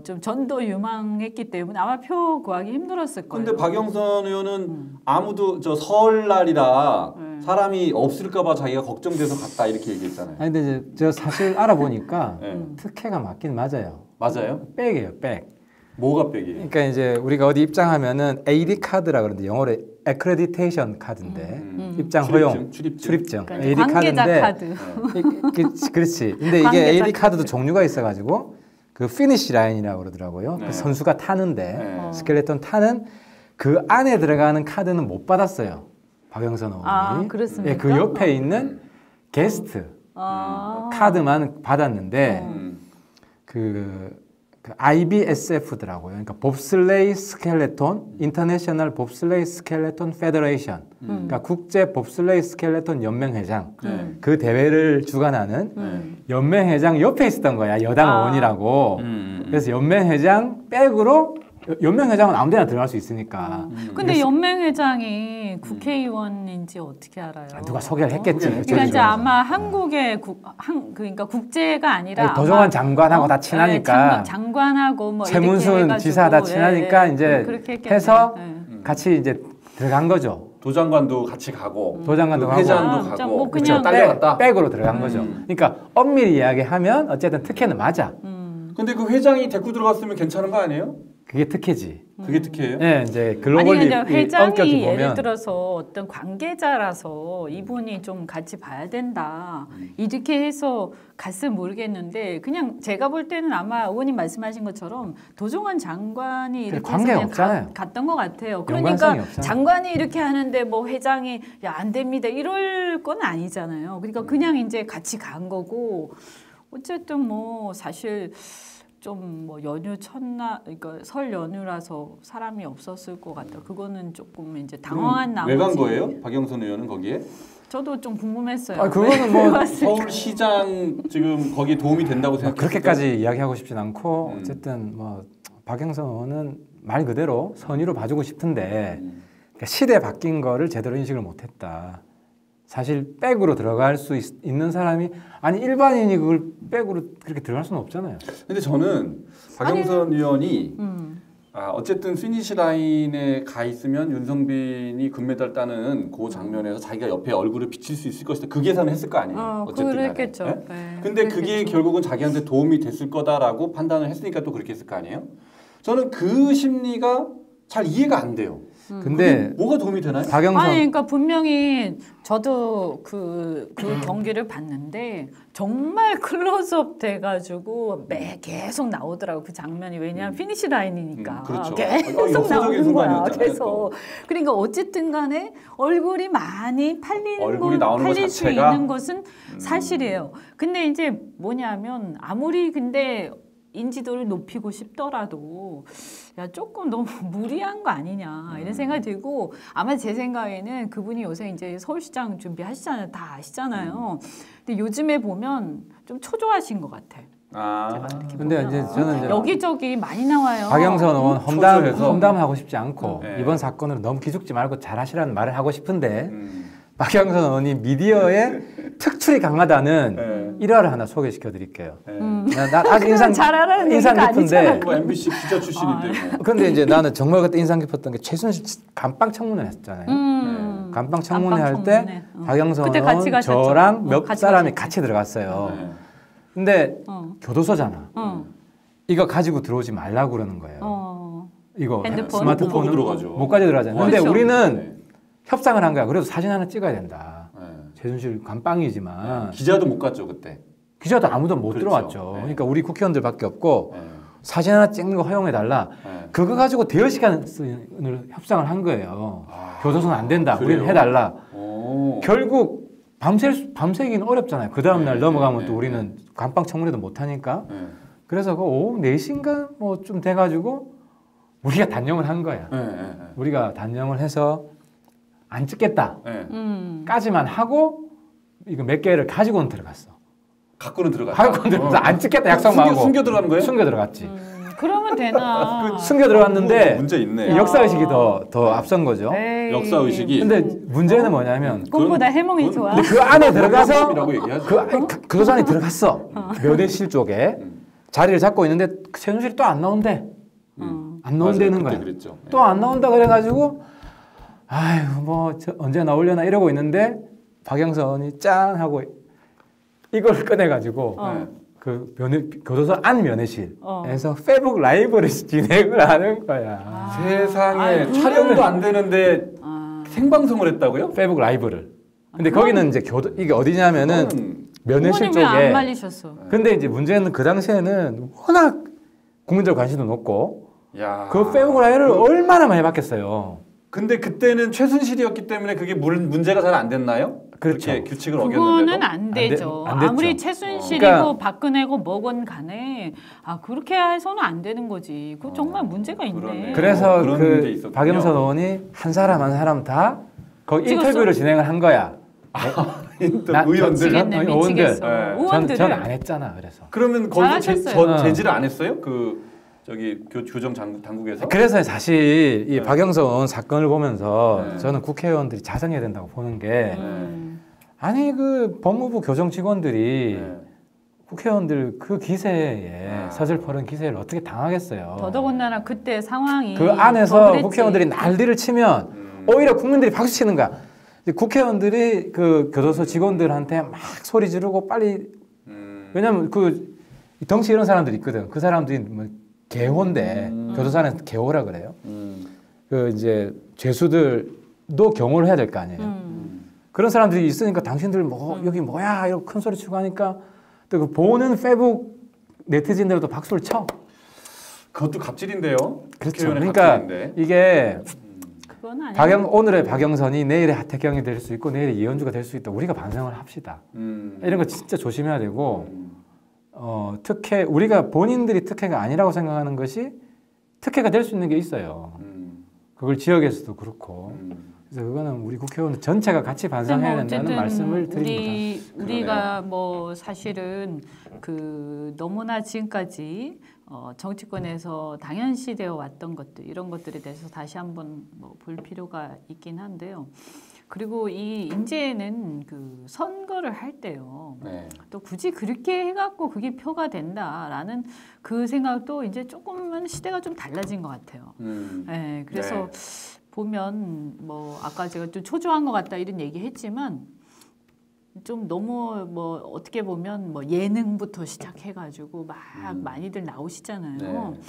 좀 전도 유망했기 때문에 아마 표 구하기 힘들었을 거예요. 근데 박영선 의원은 아무도 저 설날이라 사람이 없을까봐 자기가 걱정돼서 갔다 이렇게 얘기했잖아요. 아니 근데 이제 저 사실 알아보니까 네. 특혜가 맞긴 맞아요. 맞아요? 백이에요, 백. 뭐가 백이에요? 그러니까 이제 우리가 어디 입장하면은 AD 카드라 그러는데 영어로 accreditation 카드인데 입장 허용, 출입증. 그러니까 AD 관계자 카드인데 카드. 그렇지. 근데 이게 관계자 AD 카드도 카드. 종류가 있어가지고 그 피니시 라인이라고 그러더라고요. 네. 그 선수가 타는데 네. 스켈레톤 타는 그 안에 들어가는 카드는 못 받았어요. 박영선 의원이. 그렇습니까? 예, 그 옆에 있는 게스트 카드만 받았는데 그 IBSF더라고요. 그러니까 봅슬레이 스켈레톤 인터내셔널 봅슬레이 스켈레톤 페더레이션. 그러니까 국제 봅슬레이 스켈레톤 연맹회장. 그 대회를 주관하는 연맹회장 옆에 있었던 거야. 여당 의원이라고. 그래서 연맹회장 백으로 연맹회장은 아무데나 들어갈 수 있으니까. 근데 연맹회장이 국회의원인지 어떻게 알아요? 누가 소개를 했겠지. 그러니까 이제 아마 한국의 그러니까 국제가 아니라 도정환 장관하고 다 친하니까. 장관하고 뭐 최문순 지사 다 친하니까 이제 해서 같이 이제 들어간 거죠. 도장관도 같이 가고 도장관도 그 가고 회장도 가고 뭐 그냥 딸려갔다. 백으로 들어간 거죠. 그러니까 엄밀히 이야기하면 어쨌든 특혜는 맞아. 근데 그 회장이 데리고 들어갔으면 괜찮은 거 아니에요? 그게 특혜지. 그게 특혜예요? 네, 이제 아니 글로벌리 그냥 회장이 엄격히 예를 보면 들어서 어떤 관계자라서 이분이 좀 같이 봐야 된다 이렇게 해서 갔으면 모르겠는데 그냥 제가 볼 때는 아마 의원님 말씀하신 것처럼 도정환 장관이 이렇게 관계 해서 없잖아요. 갔던 것 같아요. 연관성이 그러니까 없잖아요. 장관이 이렇게 하는데 뭐 회장이 야 안 됩니다 이럴 건 아니잖아요. 그러니까 그냥 이제 같이 간 거고 어쨌든 뭐 사실. 좀 뭐 연휴 첫날, 그러니까 설 연휴라서 사람이 없었을 것 같다. 그거는 조금 이제 당황한 나머지. 왜 간 거예요? 박영선 의원은 거기에? 저도 좀 궁금했어요. 그거는 뭐 서울시장 지금 거기에 도움이 된다고 생각해요? 그렇게까지 이야기하고 싶진 않고 어쨌든 뭐 박영선 의원은 말 그대로 선의로 봐주고 싶은데 그러니까 시대 바뀐 거를 제대로 인식을 못했다. 사실 백으로 들어갈 수 있는 사람이 아니 일반인이 그걸 백으로 그렇게 들어갈 수는 없잖아요. 근데 저는 박영선 의원이 어쨌든 피니시 라인에 가 있으면 윤성빈이 금메달 따는 그 장면에서 자기가 옆에 얼굴을 비칠 수 있을 것이다. 그 계산을 했을 거 아니에요. 어쨌든 그랬겠죠. 네? 네, 근데 그랬겠죠. 그게 결국은 자기한테 도움이 됐을 거다라고 판단을 했으니까 또 그렇게 했을 거 아니에요. 저는 그 심리가 잘 이해가 안 돼요. 근데 뭐가 도움이 되나요? 박영선 아니 그러니까 분명히 저도 그 경기를 봤는데 정말 클로즈업 돼가지고 계속 나오더라고 그 장면이 왜냐하면 피니시 라인이니까 그렇죠. 계속 역사적인 나오는 거야. 순간이었잖아요, 계속 또. 그러니까 어쨌든 간에 얼굴이 많이 팔리는 얼굴이 나오는 것 팔릴 수 자체가? 있는 것은 사실이에요. 근데 이제 뭐냐면 아무리 근데 인지도를 높이고 싶더라도 야 조금 너무 무리한 거 아니냐 이런 생각이 들고 아마 제 생각에는 그분이 요새 이제 서울시장 준비하시잖아요. 다 아시잖아요. 근데 요즘에 보면 좀 초조하신 것 같아. 근데 이제 저는 이제 여기저기 많이 나와요. 박영선 의원 초조해서. 험담하고 싶지 않고 네. 이번 사건으로 너무 기죽지 말고 잘하시라는 말을 하고 싶은데 박영선 의원이 미디어에 특출이 강하다는 일화를 하나 소개시켜 드릴게요. 나 아주 인상 깊은데 뭐 MBC 기자 출신인데 뭐. 근데 이제 나는 정말 그때 인상 깊었던 게 최순실 감방 청문회 했잖아요. 감방 청문회 할 때 박영선 그때 같이 의원 가셨죠. 저랑 몇 같이 사람이 가셨죠. 같이 들어갔어요. 근데 어. 교도소잖아. 어. 이거 가지고 들어오지 말라고 그러는 거예요. 어. 이거 핸드폰? 스마트폰은 못 들어가죠. 못 가지고 들어가잖아. 근데 그렇죠. 우리는 네. 협상을 한 거야. 그래도 사진 하나 찍어야 된다. 네. 최순실 감빵이지만 기자도 못 갔죠 그때. 기자도 아무도 못 그렇죠. 들어왔죠. 네. 그러니까 우리 국회의원들밖에 없고 네. 사진 하나 찍는 거 허용해 달라. 네. 그거 가지고 대여 시간을 협상을 한 거예요. 교도소는 안 된다. 우리는 그래요? 해달라. 오. 결국 밤새기는 어렵잖아요. 그 다음 날 네, 넘어가면 네, 또 네, 우리는 감방 청문회도 못 하니까. 네. 그래서 그 오후 4시인가 뭐 좀 돼가지고 우리가 단념을 한 거야. 네. 네. 우리가 단념을 해서 안 찍겠다. 네. 까지만 하고 이거 몇 개를 가지고는 들어갔어. 갖고는 들어갔다. 갖고는 들어가서 안 찍겠다 약속만 하고 숨겨 들어가는 거예요? 숨겨 들어갔지. 그러면 되나? 숨겨 들어갔는데 문제 있네. 이 역사의식이 더 앞선 거죠. 에이. 역사 의식이. 근데 문제는 뭐냐면 꿈보다 해몽이 좋아. 근데 그 안에 들어가서 이라고 얘기하죠. 그 안에 들어갔어. 면회실 쪽에 자리를 잡고 있는데 최순실이 또 안 나온대. 안 나온다는 거야. 그랬죠. 또 안 나온다 그래가지고 아유 뭐 언제 나오려나 이러고 있는데 박영선이 짠 하고 이걸 꺼내가지고 네. 그 교도소 안 면회실에서 페북 라이브를 진행을 하는 거야. 세상에 촬영도 안 되는데 생방송을 했다고요? 페북 라이브를. 근데 거기는 이제 이게 어디냐면은 면회실 부모님이 안 쪽에. 말리셨어. 근데 이제 문제는 그 당시에는 워낙 국민들 관심도 높고 야. 그 페북 라이브를 얼마나 많이 받겠어요. 근데 그때는 최순실이었기 때문에 그게 문제가 잘 안 됐나요? 그렇죠. 그렇게 규칙을 그거는 어겼는데도. 안 되죠. 안 됐죠. 아무리 최순실이고 그러니까 박근혜고 뭐건 간에 그렇게 해서는 안 되는 거지. 그 정말 문제가 있네. 그러네. 그래서 그런 문제 그 있었군요. 박영선 의원이 한 사람 다 거기 찍었어? 인터뷰를 진행을 한 거야. 또 나- 의원들. 미치겠네, 의원들. 미치겠어. 네. 의원들을 전안 했잖아. 그래서. 그러면 거기서 잘하셨어요. 제지를 안 했어요? 그 저기 교정 당국에서? 그래서 사실 이 네. 박영선 의원 사건을 보면서 네. 저는 국회의원들이 자성해야 된다고 보는 게 음. 아니 그 법무부 교정 직원들이 네. 국회의원들 그 기세에 아. 서슬퍼른 기세를 어떻게 당하겠어요. 더더군다나 그때 상황이 그 안에서 더 그랬지. 국회의원들이 난리를 치면 오히려 국민들이 박수 치는 거야. 이제 국회의원들이 그 교도소 직원들한테 막 소리 지르고 빨리 왜냐면 그 덩치 이런 사람들이 있거든. 그 사람들이 뭐 개호인데 교도소 안에서 개호라 그래요. 그 이제 죄수들도 경호를 해야 될 거 아니에요. 그런 사람들이 있으니까 당신들 뭐 여기 뭐야 이러고 큰 소리 치고 하니까 또 그 보는 페북 네티즌들도 박수를 쳐. 그것도 갑질인데요. 그렇죠. 국회의원의 그러니까 갑질인데. 이게 그건 아니야. 오늘의 박영선이 내일의 하태경이 될 수 있고 내일의 이현주가 될 수 있다. 우리가 반성을 합시다. 이런 거 진짜 조심해야 되고 특혜 우리가 본인들이 특혜가 아니라고 생각하는 것이 특혜가 될 수 있는 게 있어요. 그걸 지역에서도 그렇고. 그래서 그거는 우리 국회의원 전체가 같이 반성해야 된다는 말씀을 드립니다. 우리가 뭐 사실은 그 너무나 지금까지 정치권에서 당연시되어 왔던 것들 이런 것들에 대해서 다시 한번 뭐 볼 필요가 있긴 한데요. 그리고 이제는 그 선거를 할 때요. 네. 또 굳이 그렇게 해갖고 그게 표가 된다라는 그 생각도 이제 조금은 시대가 좀 달라진 것 같아요. 네, 그래서 보면 뭐 아까 제가 좀 초조한 것 같다 이런 얘기했지만 좀 너무 뭐 어떻게 보면 뭐 예능부터 시작해가지고 막 많이들 나오시잖아요. 네.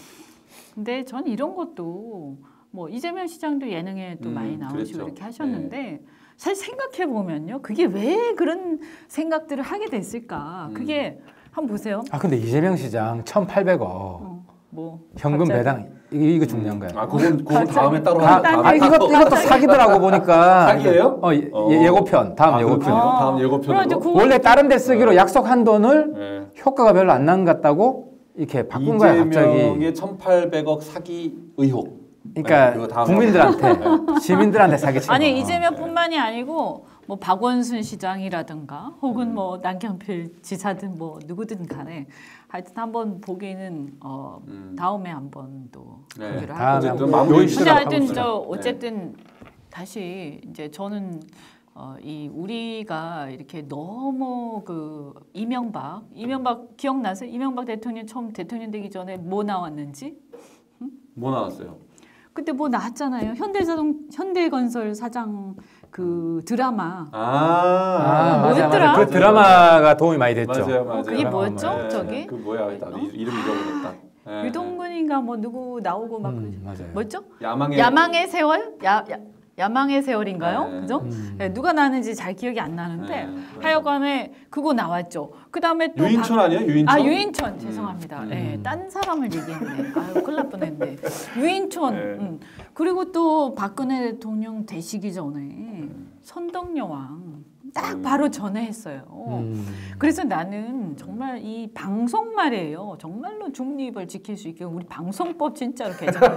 근데 전 이런 것도 뭐 이재명 시장도 예능에 또 많이 나오시고 그랬죠. 이렇게 하셨는데 사실 생각해 보면요, 그게 왜 그런 생각들을 하게 됐을까? 그게 한번 보세요. 아 근데 이재명 시장 1,800억 뭐 현금 갑자기? 배당 이거 중요한 거야. 아, 그건 다음에 따로 이것도 사기더라고 보니까. 사기예요? 예고편 다음 예고편. 그렇군요. 다음 예고편으로. 그래가지고 그거 원래 다른 데 쓰기로 약속한 돈을 네. 효과가 별로 안 난 것 같다고 이렇게 바꾼 거야 갑자기. 이재명의 1,800억 사기 의혹. 그러니까 네, 다음 국민들한테 시민들한테 사기치는 아니 거. 이재명뿐만이 아니고 뭐 박원순 시장이라든가 혹은 뭐 남경필 지사든 뭐 누구든 간에 하여튼 한번 보기는 다음에 한번 또 네. 보기로 다음에 하고. 어쨌든 마무리 근데 하여튼 시도록 저 하겠습니다. 어쨌든 다시 이제 저는 이 우리가 이렇게 너무 그 이명박 기억나세요? 이명박 대통령 처음 대통령 되기 전에 뭐 나왔는지? 뭐 나왔어요? 그때 뭐 나왔잖아요. 현대건설 사장 그 드라마. 맞아. 뭐였더라? 그 드라마가 도움이 많이 됐죠. 맞아요. 그게 뭐였죠? 네, 저기? 그 뭐야? 나도 이름 잊어버렸다. 네. 유동근인가 뭐 누구 나오고 막 맞아요. 뭐였죠? 야망의 야망의 세월? 야망의 세월인가요? 네. 그죠? 네, 누가 나는지 잘 기억이 안 나는데 네. 하여간에 그거 나왔죠. 그다음에 또 유인천 아니에요? 유인천? 유인천 죄송합니다. 네, 딴 사람을 얘기했네. 아유 큰일 날 뻔했네. 유인천. 네. 그리고 또 박근혜 대통령 되시기 전에 선덕여왕 딱 바로 전에 했어요. 그래서 나는 정말 이 방송 말이에요. 정말로 중립을 지킬 수 있게 우리 방송법 진짜로 개정해요.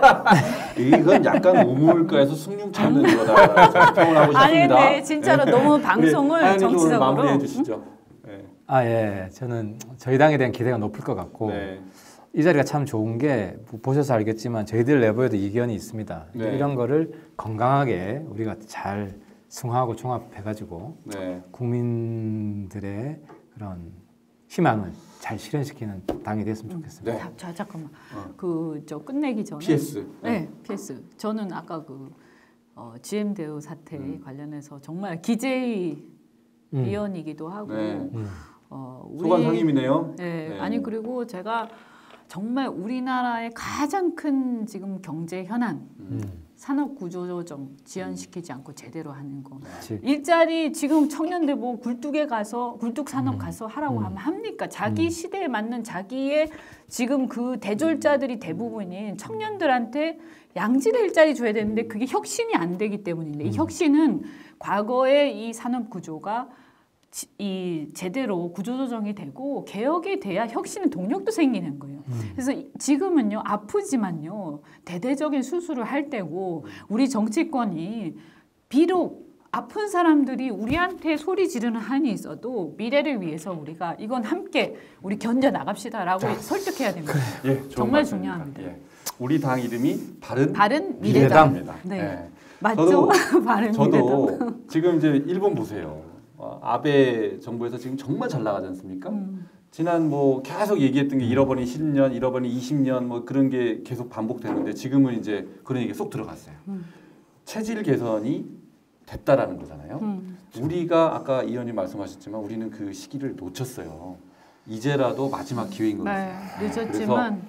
이건 약간 우물가에서 숭늉 찾는 거다. 평을 하고 싶습니다. 아니 근데 진짜로 너무 방송을 정치적으로 마무리해 주시죠. 네. 예. 저는 저희 당에 대한 기대가 높을 것 같고 네. 이 자리가 참 좋은 게 보셔서 알겠지만 저희들 내부에도 이견이 있습니다. 네. 이런 거를 건강하게 우리가 잘 승화하고 종합해가지고 네. 국민들의 그런 희망을 잘 실현시키는 당이 됐으면 좋겠습니다. 네. 자, 잠깐만. 그 저 끝내기 전에 PS. 네, PS. 저는 아까 그 GM 대우 사태 관련해서 정말 기재위 위원이기도 하고 네. 우리 소관 상임이네요. 네, 네. 아니 그리고 제가 정말 우리나라의 가장 큰 지금 경제 현안 산업 구조 조정 지연시키지 않고 제대로 하는 거. 그렇지. 일자리 지금 청년들 뭐 굴뚝에 가서 굴뚝 산업 가서 하라고 하면 합니까? 자기 시대에 맞는 자기의 지금 그 대졸자들이 대부분인 청년들한테 양질의 일자리 줘야 되는데 그게 혁신이 안 되기 때문인데 이 혁신은 과거의 이 산업 구조가 이 제대로 구조조정이 되고 개혁이 돼야 혁신은 동력도 생기는 거예요. 그래서 지금은요 아프지만요 대대적인 수술을 할 때고 우리 정치권이 비록 아픈 사람들이 우리한테 소리 지르는 한이 있어도 미래를 위해서 우리가 이건 함께 우리 견뎌 나갑시다라고 설득해야 됩니다. 예, 좋은 정말 말씀입니다. 중요합니다. 예. 우리 당 이름이 바른 미래당. 미래당. 네. 예. 맞죠? 바른 미래당. 저도 지금 이제 일본 보세요. 아베 정부에서 지금 정말 잘 나가지 않습니까? 지난 뭐 계속 얘기했던 게 잃어버린 10년, 잃어버린 20년 뭐 그런 게 계속 반복되는데 지금은 이제 그런 얘기 쏙 들어갔어요. 체질 개선이 됐다라는 거잖아요. 우리가 아까 이 의원님 말씀하셨지만 우리는 그 시기를 놓쳤어요. 이제라도 마지막 기회인 것 네, 같습니다. 늦었지만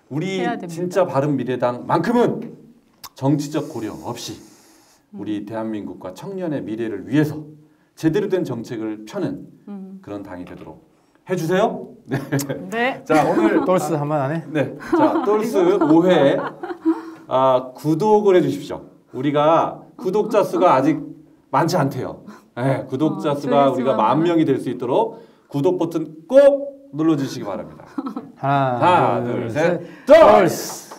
우리 해야 됩니다. 진짜 바른미래당만큼은 정치적 고려 없이 우리 대한민국과 청년의 미래를 위해서 제대로 된 정책을 펴는 그런 당이 되도록 해주세요. 네. 네. 자 오늘 똘스 한번 안 해? 네. 자 똘스 5회 구독을 해주십시오. 우리가 구독자 수가 아직 많지 않대요. 네, 구독자 수가 우리가 10,000명이 될 수 있도록 구독 버튼 꼭 눌러주시기 바랍니다. 하나, 둘, 둘, 셋, 똘스!